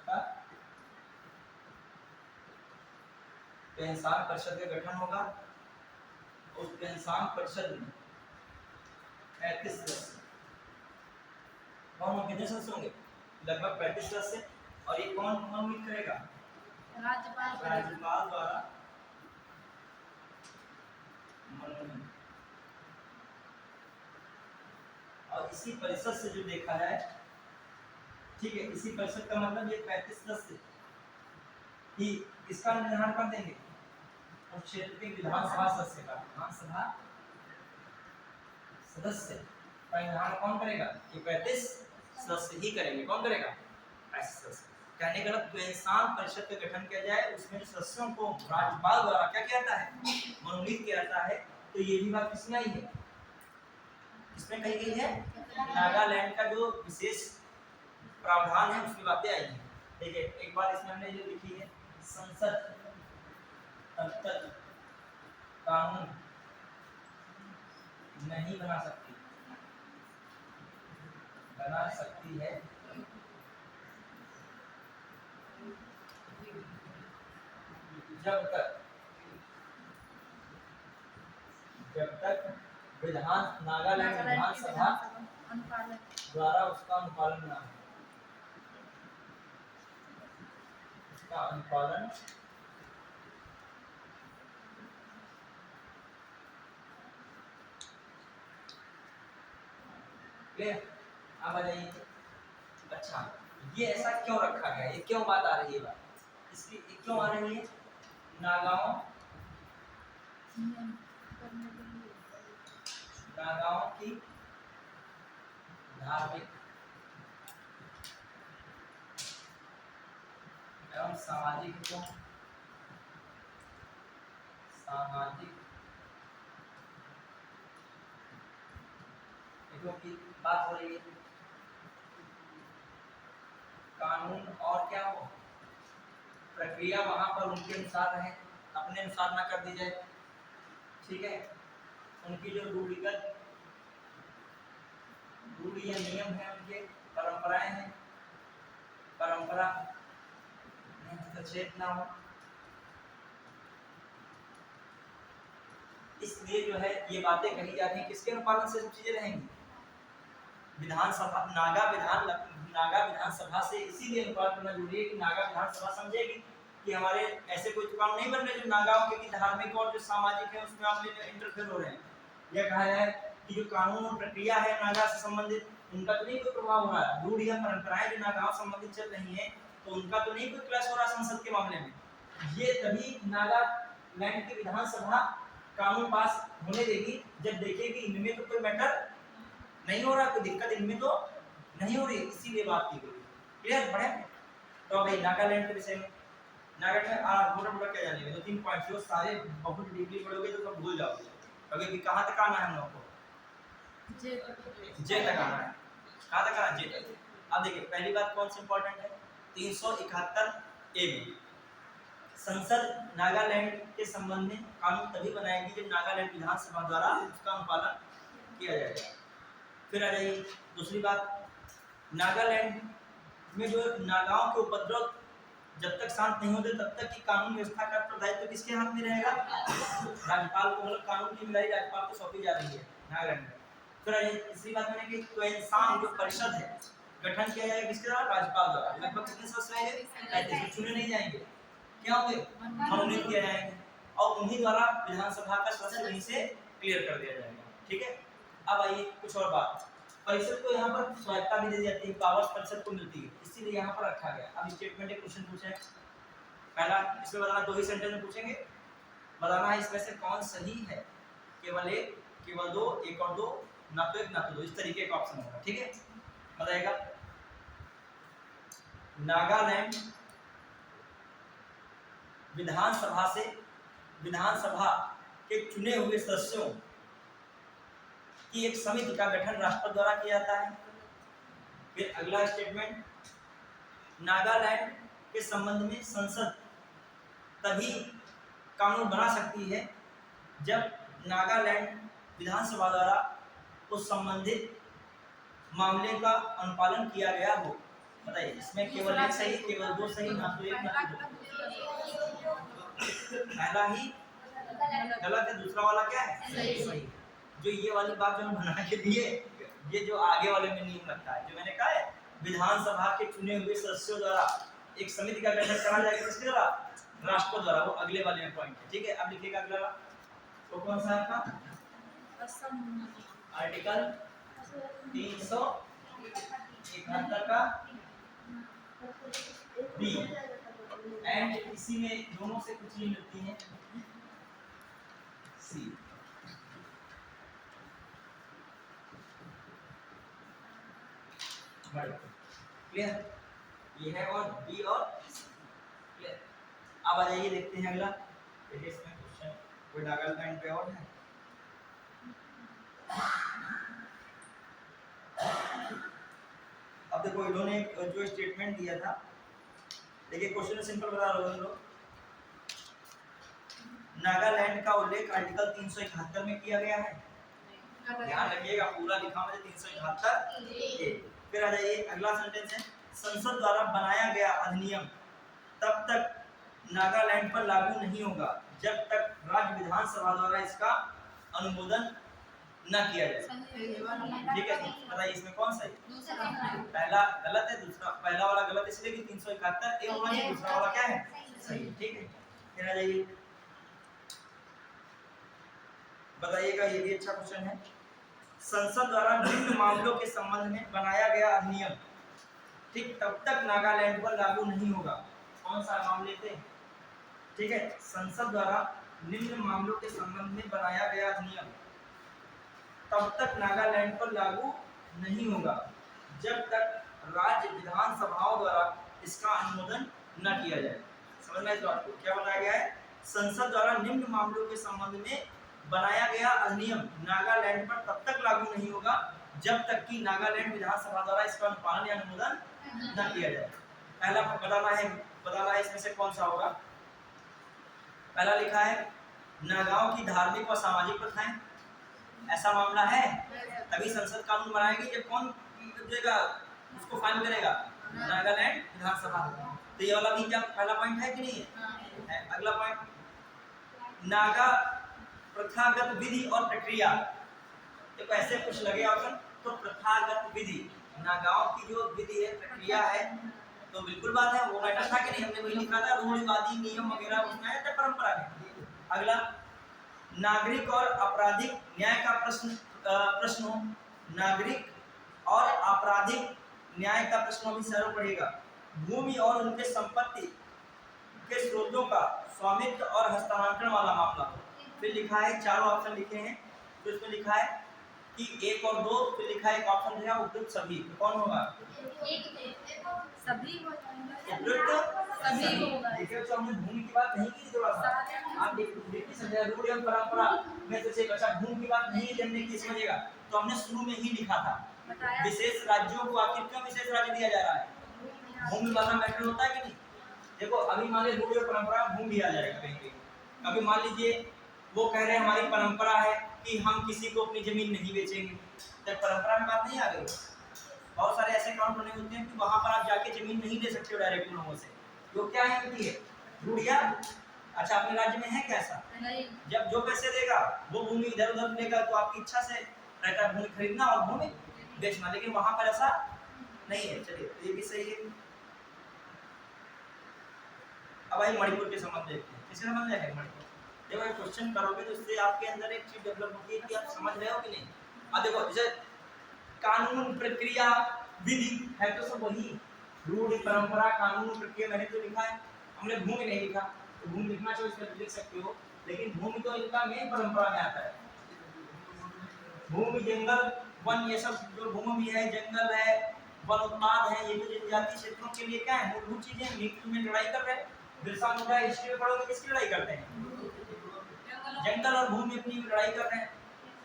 का गठन होगा। उस क्वेंसांग परिषद में 35 सदस्य, कौन कितने सदस्य होंगे, लगभग 35 सदस्य, और ये कौन मनोनीत करेगा, राज्यपाल द्वारा मनोनीत। और इसी परिषद से जो देखा जाए, ठीक है, इसी परिषद का मतलब ये 35 सदस्य ही इसका निर्धारण कर देंगे, उस क्षेत्र के विधानसभा सदस्य का, विधानसभा सदस्य का निर्धारण कौन करेगा, ये 35 सदस्य ही करेंगे। कौन करेगा, 35 सदस्य। कहने का मतलब क्वेंसांग परिषद का गठन किया जाए, उसमें जो सदस्यों को राज्यपाल द्वारा क्या किया जाता है, मनोनीत किया जाता है। तो ये भी बात किसमें आई है, इसमें कही गई है, नागालैंड का जो विशेष प्रावधान है उसकी बातें आई हैं। देखिए एक बात इसमें हमने जो लिखी है, संसद तब तक कानून नहीं बना सकती है जब तक नागालैंड विधानसभा द्वारा उसका अनुपालन ना हो, उसका अनुपालन क्लियर। अब आ जाइए, अच्छा ये ऐसा क्यों रखा गया, ये क्यों बात आ रही है, बात इसकी क्यों आ रही है, नागाओं की धार्मिक एवं सामाजिक की बात हो रही है। कानून और क्या हो, प्रक्रिया वहां पर उनके अनुसार रहे, अपने अनुसार ना कर दी जाए। ठीक है, उनकी जो रूढ़िगत रूढ़ी या नियम है, उनके परंपराएं हैं, परंपरा में हस्तक्षेप ना हो। इसलिए जो है ये बातें कही जाती हैं, किसके अनुपालन से सब चीजें रहेंगी, विधानसभा, नागा विधानसभा से। इसीलिए अनुपालन करना जरूरी है कि नागा विधानसभा समझेगी कि हमारे ऐसे कोई कानून नहीं बन रहे जो नागाओं के धार्मिक और जो सामाजिक है उसमें मामले में इंटरफेयर हो रहे हैं। यह कहा जाए कि जो कानून और प्रक्रिया है नागा से संबंधित, उनका तो नहीं कोई प्रभाव हो रहा है, रूढ़ या परंपराएं जो नागाओं संबंधित चल रही हैं तो उनका तो नहीं कोई क्लैश हो रहा संसद के मामले में। ये तभी नागालैंड की विधानसभा कानून पास होने देगी जब देखेगी इनमें तो कोई मैटर नहीं हो रहा, कोई दिक्कत इनमें तो नहीं हो रही, इसीलिए बात की गई। क्लियर पढ़े? तो भाई नागालैंड के विषय में, नागालैंड में मोटा क्या जानेंगे, 2-3 पॉइंट जो सारे बहुत डीपली पढ़ोगे तो सब भूल जाओगे। अभी भी कहाँ तक आना है हम लोग को, जे तक आना है। कहाँ तक आना, जे तक। अब देखिए पहली बात कौन सी इंपॉर्टेंट है, 371 ए में संसद नागालैंड के संबंध में कानून तभी बनाएगी जब नागालैंड विधानसभा द्वारा उसका अनुपालन किया जाएगा। फिर आ जाइए दूसरी बात, नागालैंड में जो नागाओं के उपद्रव जब तक शांत नहीं होते तब तक की कानून व्यवस्था का उत्तरदायित्व तो किसके हाथ में रहेगा, राज्यपाल को, मतलब कानून की मिलाई राज्यपाल को सौंपी जा रही है नागालैंड में। फिर आइए तीसरी बात मैंने कि क्वेंसान जो परिषद है गठन किया जाएगा किसके द्वारा, राज्यपाल द्वारा। लगभग कितने सदस्य रहेंगे, चुने नहीं जाएंगे, क्या होंगे, मनोनीत किए जाएंगे और उन्हीं द्वारा विधानसभा का सदस्य वहीं से क्लियर कर दिया जाएगा। ठीक है, अब आइए कुछ और बात, परिषद को यहाँ पर स्वायत्ता भी दी जाती है, पावर्स परिषद को मिलती है, इसीलिए यहाँ पर रखा गया। अब स्टेटमेंट एक क्वेश्चन पूछे, पहला इसमें बताना, 2 ही सेंटेंस में पूछेंगे, बताना है इसमें से कौन सही है, केवल एक, केवल 2, एक और 2, ना तो एक ना तो 2, इस तरीके का ऑप्शन होगा। ठीक है, बताएगा नागालैंड विधानसभा से, विधानसभा के चुने हुए सदस्यों की एक समिति का गठन राष्ट्रपति द्वारा किया जाता है। फिर अगला स्टेटमेंट, नागालैंड के संबंध में संसद तभी कानून बना सकती है जब नागालैंड विधानसभा द्वारा उस संबंधित मामले का अनुपालन किया गया हो। बताइए इसमें केवल एक सही, केवल 2 सही, ना तो एक ना तो 2। पहला ही गलत है, दूसरा वाला क्या है, सही। जो ये वाली बात जो हम बना के दिए, ये जो आगे वाले में नहीं लगता है, जो मैंने कहा है विधानसभा के चुने हुए सदस्यों द्वारा एक समिति का गठन करा जाएगा किसके द्वारा, राष्ट्रपति द्वारा, वो अगले वाले में पॉइंट है। ठीक है, अब लिखिएगा अगला, तो कौन सा आपका आर्टिकल 371 का बी, एंड इसी में दोनों से कुछ ही मिलती है, सी। क्लियर, ये है और बी और क्लियर। अब आ जाइए देखते हैं अगला, देखिए इसमें क्वेश्चन कोई नागालैंड पे और है। अब देखो इन्होंने जो स्टेटमेंट दिया था, देखिए क्वेश्चन सिंपल बता रहा हूँ लोग, नागालैंड का उल्लेख आर्टिकल 371 में किया गया है, ध्यान रखिएगा पूरा लिखा मुझे 371। फिर आ जाइए अगला सेंटेंस है, संसद द्वारा बनाया गया अधिनियम तब तक नागालैंड पर लागू नहीं होगा जब तक राज्य विधानसभा द्वारा इसका अनुमोदन न किया जाए। ठीक है, बताइए इसमें कौन सा है, पहला गलत है, दूसरा, पहला वाला गलत इसलिए कि 371 ए होना चाहिए, दूसरा वाला क्या है, सही। ठीक है, फिर आ जाइए बताइएगा, ये भी अच्छा क्वेश्चन है, संसद द्वारा निम्न मामलों के संबंध में बनाया गया अधिनियम ठीक तब तक नागालैंड पर लागू नहीं होगा। कौन सा मामले थे, ठीक है, संसद द्वारा निम्न मामलों के संबंध में बनाया गया अधिनियम तब तक नागालैंड पर लागू नहीं होगा जब तक राज्य विधानसभाओं द्वारा इसका अनुमोदन न किया जाए। समझना इस बात को, क्या बनाया गया है, संसद द्वारा निम्न मामलों के संबंध में बनाया गया अधिनियम नागालैंड पर तब तक लागू नहीं होगा जब तक कि नागालैंड विधानसभा द्वारा इसका अनुपालन या अनुमोदन न किया जाए। पहला बताना है इसमें से कौन सा होगा। पहला लिखा है नागाओं की धार्मिक और सामाजिक प्रथाएं, ऐसा मामला है तभी संसद कानून बनाएगी। जब कौन देगा उसको फाइल करेगा, नागालैंड विधानसभा। तो ये वाला भी क्या पहला पॉइंट है कि नहीं है? अगला पॉइंट नागा प्रथागत विधि और प्रक्रिया। देखो ऐसे कुछ लगे ऑप्शन, तो प्रथागत विधि नागाओं की जो विधि है प्रक्रिया है, तो बिल्कुल बात है, वो मैटर था कि नहीं, हमने वही लिखा था रूढ़िवादी नियम वगैरह उसमें है, परंपरा में। अगला नागरिक और आपराधिक न्याय का प्रश्न हो, नागरिक और आपराधिक न्याय का प्रश्न भी सर पड़ेगा। भूमि और उनके संपत्ति के स्रोतों का स्वामित्व और हस्तांतरण वाला मामला हो। फिर लिखा है चारों ऑप्शन लिखे हैं, तो इसमें लिखा है कि 1 और 2, फिर लिखा है एक ऑप्शन दिया उपयुक्त सभी, तो कौन होगा? सभी हो जाएंगे, उपयुक्त सभी होगा। देखिए बच्चों, हमने भूमि की बात नहीं की थोड़ा सा, आप देखिए समझे रूढ़ एवं परंपरा में से एक अच्छा भूमि की बात नहीं जानने की समझेगा, तो हमने शुरू में ही लिखा था विशेष राज्यों को आखिर क्यों विशेष राज्य दिया जा रहा है, भूमि वाला मैटर होता है कि नहीं। देखो अभी मान लीजिए रूढ़ और परंपरा भूमि दिया जाएगा कहीं पे, अभी मान लीजिए वो कह रहे हैं हमारी परंपरा है कि हम किसी को अपनी जमीन नहीं बेचेंगे, तो परंपरा में बात नहीं आ गई। बहुत सारे ऐसे काम बने होते हैं कि वहां पर आप जाके जमीन नहीं ले सकते हो डायरेक्ट लोगों से, तो क्या है होती है रूढ़िया। अच्छा अपने राज्य में है कैसा, जब जो पैसे देगा वो भूमि इधर उधर लेगा, तो आपकी इच्छा से रहता है भूमि खरीदना और भूमि बेचना, लेकिन वहां पर ऐसा नहीं है। चलिए ये भी सही है। अब आई मणिपुर के संबंध देखते हैं, किसके संबंध है मणिपुर। देखो एक क्वेश्चन करोगे तो इससे आपके अंदर एक चीज डेवलप होती है कि आप समझ रहे हो कि नहीं। अब देखो जैसे कानून प्रक्रिया विधि है तो सब वही, रूढ़ परंपरा कानून प्रक्रिया मैंने तो लिखा है, हमने भूमि नहीं लिखा, तो भूमि लिखना चाहिए इसमें लिख सकते हो, लेकिन भूमि तो इनका मेन परंपरा में आता है। भूमि जंगल वन ये सब जो भूमि है जंगल है वन उत्पाद है, ये तो जनजातीय क्षेत्रों के लिए क्या है मूलभूत चीजें, मृत्यु में लड़ाई कर रहे हैं। बिरसा मुंडा हिस्ट्री में पढ़ोगे किसकी लड़ाई करते हैं, जंगल और भूमि अपनी लड़ाई कर रहे हैं,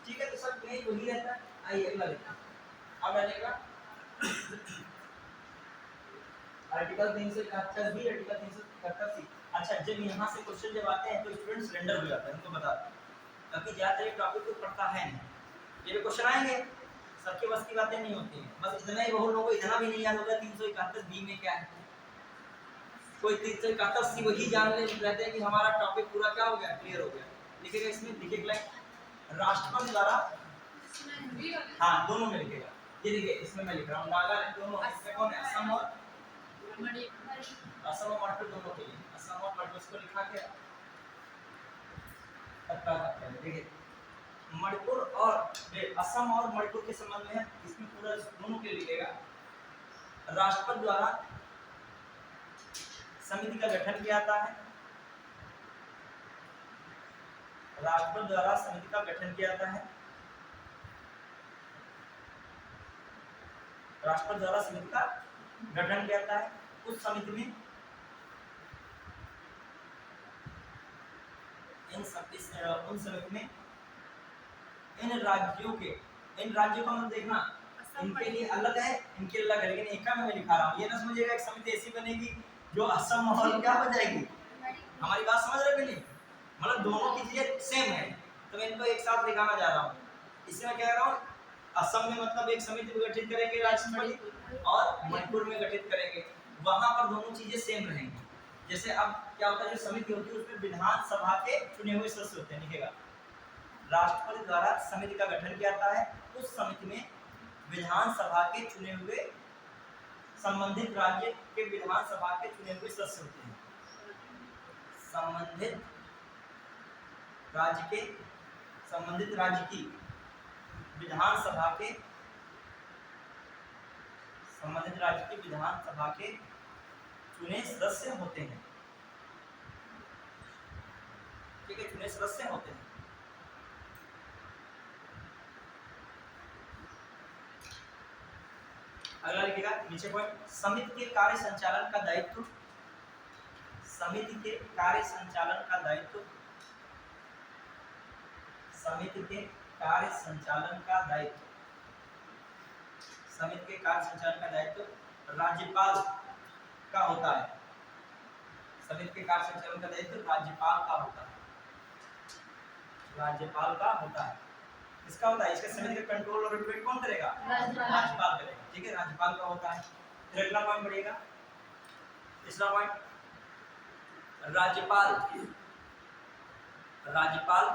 ठीक है। तो सब यही वही रहता है। आइए अगला देखते हैं, अब आएगा आर्टिकल 371 बी आर्टिकल 371 सी। अच्छा जब यहाँ से क्वेश्चन जब आते हैं तो स्टूडेंट सरेंडर हो जाता है, उनको बता दें, क्योंकि ज्यादातर टॉपिक को पढ़ता है नहीं, ये भी क्वेश्चन आएंगे सबके बस की बातें नहीं होती हैं। बस इतना ही बहुत लोगों को इतना भी नहीं याद होगा 371 बी में क्या है, कोई 371 सी वही जान ले रहते हैं कि हमारा टॉपिक पूरा क्या हो गया क्लियर हो गया। लिखेगा इसमें, लिखेगा राष्ट्रपति द्वारा, हाँ दोनों में लिखेगा, ये देखिए इसमें मैं लिख रहा हूँ नागालैंड दोनों, इसमें कौन है असम और मणिपुर दोनों के लिए, असम और मणिपुर को लिखा के देखिए मणिपुर और असम और मणिपुर के संबंध में है, इसमें पूरा दोनों के लिखेगा। राष्ट्रपति द्वारा समिति का गठन किया जाता है, राष्ट्रपति द्वारा समिति का गठन किया जाता है, राष्ट्रपति द्वारा समिति का गठन किया जाता है। उस समिति में उन समिति में इन राज्यों का मतलब देखना इनके लिए अलग है, इनके लिए अलग है, लेकिन एक का मैं लिखा रहा हूँ, ये ना समझिएगा एक समिति ऐसी बनेगी जो असम और क्या हो जाएगी, हमारी बात समझ रहे कि नहीं, मतलब दोनों की चीजें सेम है, तो मैं इनको एक साथ दिखाना जा रहा हूँ। इसमें मैं कह रहा हूँ असम में मतलब एक समिति गठित करेंगे राज्य और मणिपुर में गठित करेंगे, वहां पर दोनों चीजें सेम रहेंगी। जैसे अब क्या होता है जो समिति होती है उसमें विधानसभा के चुने हुए सदस्य होते हैं, लिखेगा राष्ट्रपति द्वारा समिति का गठन किया जाता है, उस समिति में विधानसभा के चुने हुए संबंधित राज्य के विधानसभा के चुने हुए सदस्य होते हैं, संबंधित राज्य की विधानसभा के चुने सदस्य होते हैं, ठीक है, चुने सदस्य होते हैं। अगला लिखिएगा नीचे पॉइंट, समिति के कार्य संचालन का दायित्व, समिति के कार्य संचालन का दायित्व, समिति के कार्य संचालन का दायित्व, समिति के कार्य संचालन का दायित्व राज्यपाल का होता है। समिति के कार्य संचालन का दायित्व राज्यपाल का होता है। राज्यपाल का होता है। इसका होता है, इसका समिति का कंट्रोल और रिप्रेजेंट कौन करेगा? राज्यपाल करेगा। ठीक है, राज्यपाल का होता है। फिर अगला पॉइंट बढ़ेगा, तीसरा पॉइंट, राज्यपाल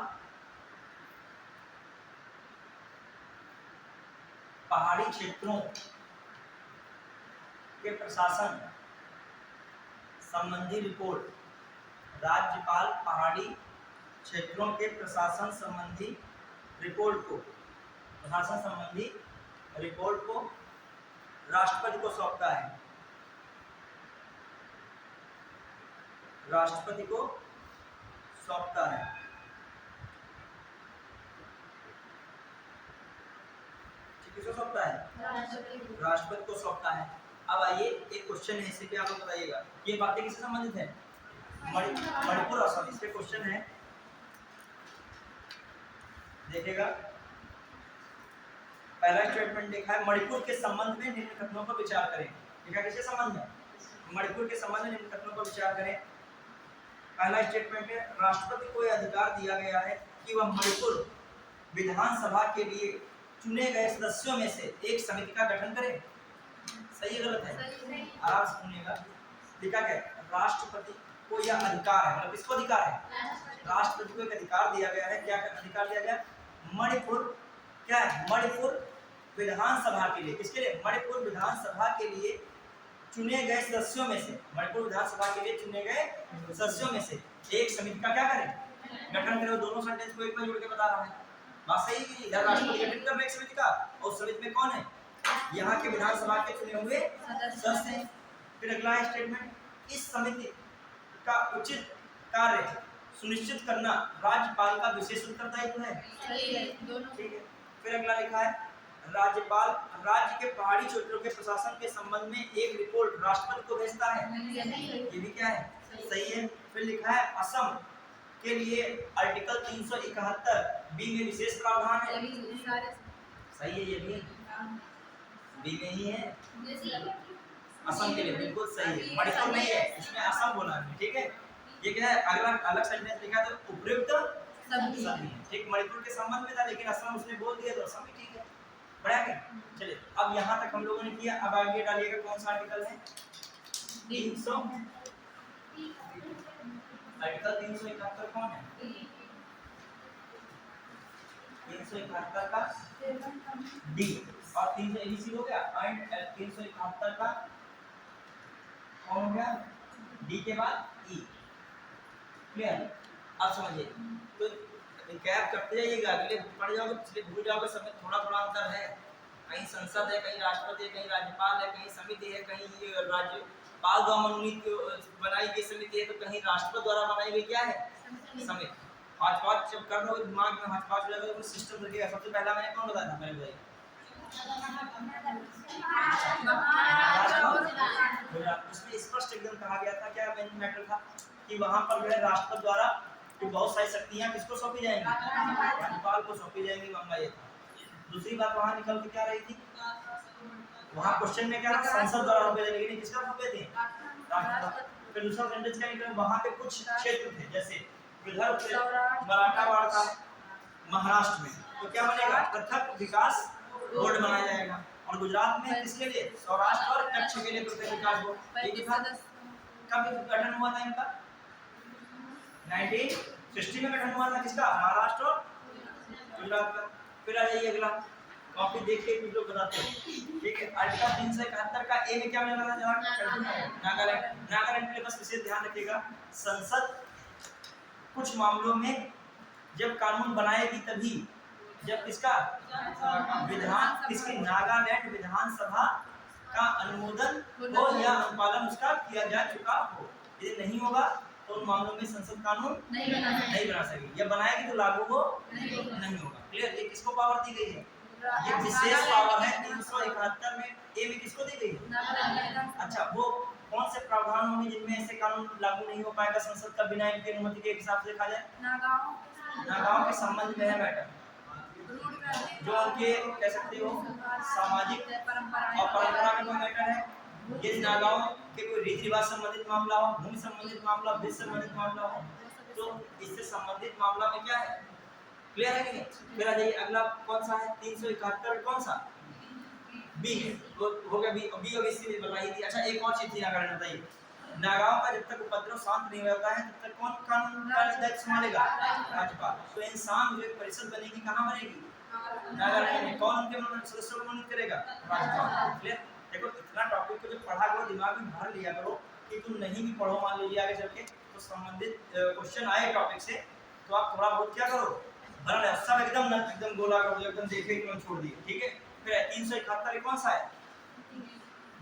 पहाड़ी क्षेत्रों के प्रशासन संबंधी रिपोर्ट, राज्यपाल पहाड़ी क्षेत्रों के प्रशासन संबंधी रिपोर्ट को राष्ट्रपति को सौंपता है। राष्ट्रपति को सौंपता है। किसको सौंपता है? राष्ट्रपति को सौंपता है। अब आइए, एक क्वेश्चन है, इसे भी आप लोग बताइएगा, ये बातें किससे संबंधित है? मणिपुर असम। इसके क्वेश्चन है, देखिएगा, पहला स्टेटमेंट देखा है, मणिपुर के संबंध में निम्न कथनों पर विचार करें। देखा किसके संबंध में? मणिपुर के संबंध में निम्न कथनों पर विचार करें। पहला स्टेटमेंट है, राष्ट्रपति को यह अधिकार दिया गया है कि वह मणिपुर विधानसभा के लिए चुने गए सदस्यों में से एक समिति का गठन करे। सही है गलत है? आराम से सुनिएगा। देखा क्या, राष्ट्रपति को यह अधिकार है, मतलब किसको अधिकार है? राष्ट्रपति को एक अधिकार दिया गया है। क्या अधिकार दिया गया? मणिपुर क्या है? मणिपुर विधानसभा के लिए, किसके लिए? मणिपुर विधानसभा के लिए चुने गए सदस्यों में से, मणिपुर विधानसभा के लिए चुने गए सदस्यों में से एक समिति का क्या करें? गठन करें। दोनों सेंटेंस को एक में जोड़ के बता रहा है। बात सही है? इधर राष्ट्रपति गठन कर रहे एक समिति का, और समिति में कौन है? यहाँ के विधानसभा के चुने हुए सदस्य हैं। फिर अगला स्टेटमेंट, इस समिति का उचित कार्य सुनिश्चित करना राज्यपाल का विशेष उत्तरदायित्व है। ठीक है। फिर अगला लिखा है, राज्यपाल राज्य के पहाड़ी क्षेत्रों के प्रशासन के संबंध में एक रिपोर्ट राष्ट्रपति को भेजता है। ये भी क्या है? सही है। फिर लिखा है, असम के लिए आर्टिकल 371 बी में विशेष प्रावधान है। सही है, ये भी बी में ही है। असम के लिए बिल्कुल सही है, मणिपुर नहीं है, इसमें असम बोला है। ठीक है, ये क्या है? अगला अलग सेंटेंस लिखा तो उपयुक्त सभी है। ठीक, मणिपुर के संबंध में था, लेकिन असम उसने बोल दिया तो असम भी ठीक है। बढ़िया क्या? चलिए, अब यहाँ तक हम लोगों ने किया। अब आगे डालिएगा, कौन सा आर्टिकल है? 300 आर्टिकल 371 कौन है? 371 का डी, और 300 एबीसी हो गया, एंड 371 का कौन हो गया? डी के बाद ई। क्लियर? अब समझिए, तो कैप करते जाइएगा, अगले पढ़ जाओगे, पिछले भूल जाओगे, सब में थोड़ा थोड़ा अंतर है। कहीं संसद है, कहीं राष्ट्रपति है, कहीं राज्यपाल है, कहीं समिति है, कहीं राज्यपाल द्वारा मनोनीत बनाई गई समिति है, तो कहीं राष्ट्रपति द्वारा बनाई गई क्या है? समिति। हाथ जब कर लो दिमाग में, हाथ हो जाएगा तो सिस्टम लगेगा। सबसे पहला मैंने कौन बताया था? मैंने बताया उसमें स्पष्ट एकदम कहा गया था, क्या मेन मैटर था कि वहां पर जो है राष्ट्रपति द्वारा तो बहुत सारी शक्तियां किसको सौंपी जाएंगी? राज्यपाल को सौंपी जाएंगी। मामला ये था। दूसरी बात वहां निकल के क्या रही थी? वहां क्वेश्चन में क्या था? संसद द्वारा सौंपे थे, लेकिन किसका सौंपे थे? राष्ट्रपति। फिर दूसरा सेंटेंस क्या निकला? वहां पे कुछ क्षेत्र थे, जैसे विदर्भ थे, मराठवाड़ा था, महाराष्ट्र में, तो क्या बनेगा? पृथक विकास बोर्ड बनाया जाएगा। और गुजरात में किसके लिए? सौराष्ट्र और कच्छ के लिए पृथक विकास बोर्ड। एक था। कब गठन हुआ था इनका? 1960 में गठन हुआ था। किसका? महाराष्ट्र और गुजरात का। फिर आ जाइए अगला, कॉपी देख के कुछ लोग बताते हैं। ठीक है, आर्टिकल 371 का ए में क्या मिला था? नागालैंड। नागालैंड के लिए बस विशेष ध्यान रखिएगा, संसद कुछ मामलों में जब कानून बनाएगी तभी जब किसका विधान किसकी नागालैंड विधानसभा का अनुमोदन हो या अनुपालन उसका किया जा चुका हो। यदि नहीं होगा तो उन मामलों में संसद कानून नहीं बना सकेगी, या बनाएगी तो लागू हो नहीं होगा। क्लियर? ये किसको पावर दी गई है? ये विशेष पावर है 371 में ए में किसको दी गई है? अच्छा, वो कौन से प्रावधान होंगे जिनमें ऐसे कानून लागू नहीं हो पाएगा संसद का बिना इनकी अनुमति के हिसाब से देखा जाए? नागाओं के संबंध में है मैटर, जो उनके कह सकते हो सामाजिक और परंपरा में कोई मैटर है, यदि नागाओं के कोई रीति रिवाज संबंधित मामला हो, भूमि संबंधित मामला, विधि संबंधित मामला हो, तो इससे संबंधित मामला में क्या है, क्लियर है कि नहीं? फिर आ जाइए अगला कौन सा है 371 कौन सा बी है, वो हो गया बी और सी में बताई थी। अच्छा एक और चीज थी नागालैंड में, बताइए नागाओं का जब तक उपद्रव शांत नहीं होता है तब तक कौन कानून का दायित्व संभालेगा, राज्यपाल। तो इंसान विवेक परिषद बनेगी कहाँ बनेगी, नागालैंड में। कौन उनके सदस्यों को मनोनीत करेगा, राज्यपाल। क्लियर? देखो इतना टॉपिक को जब पढ़ा करो दिमाग में भर लिया करो कि तुम नहीं भी पढ़ो मान लीजिए आगे चल के तो संबंधित क्वेश्चन आए टॉपिक से तो आप थोड़ा बहुत क्या करो भर ले, सब एकदम गोला कर दो, एकदम देखे एकदम छोड़ दिए, ठीक है। फिर 371 कौन सा है,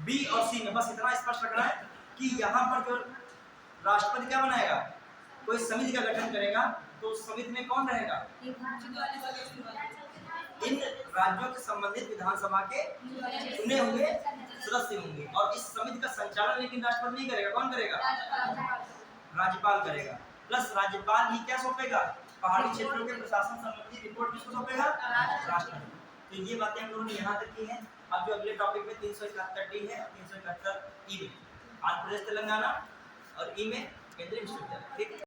बी और सी में बस इतना स्पष्ट रखना है कि यहाँ पर जो राष्ट्रपति क्या बनाएगा, कोई समिति का गठन करेगा तो उस समिति में कौन रहेगा, इन राज्यों के संबंधित विधानसभा के चुने हुए सदस्य होंगे और इस समिति का संचालन लेकिन राष्ट्रपति नहीं करेगा, कौन करेगा, राज्यपाल करेगा। प्लस राज्यपाल ही क्या सौंपेगा, पहाड़ी क्षेत्रों के प्रशासन संबंधी रिपोर्ट किसको सौंपेगा, राष्ट्रपति। तो ये बातें हम लोगों ने यहाँ तक की हैं। अब जो अगले टॉपिक में 371 डी है, 371 ई में आंध्र प्रदेश तेलंगाना और ई में केंद्रीय विश्वविद्यालय, ठीक है।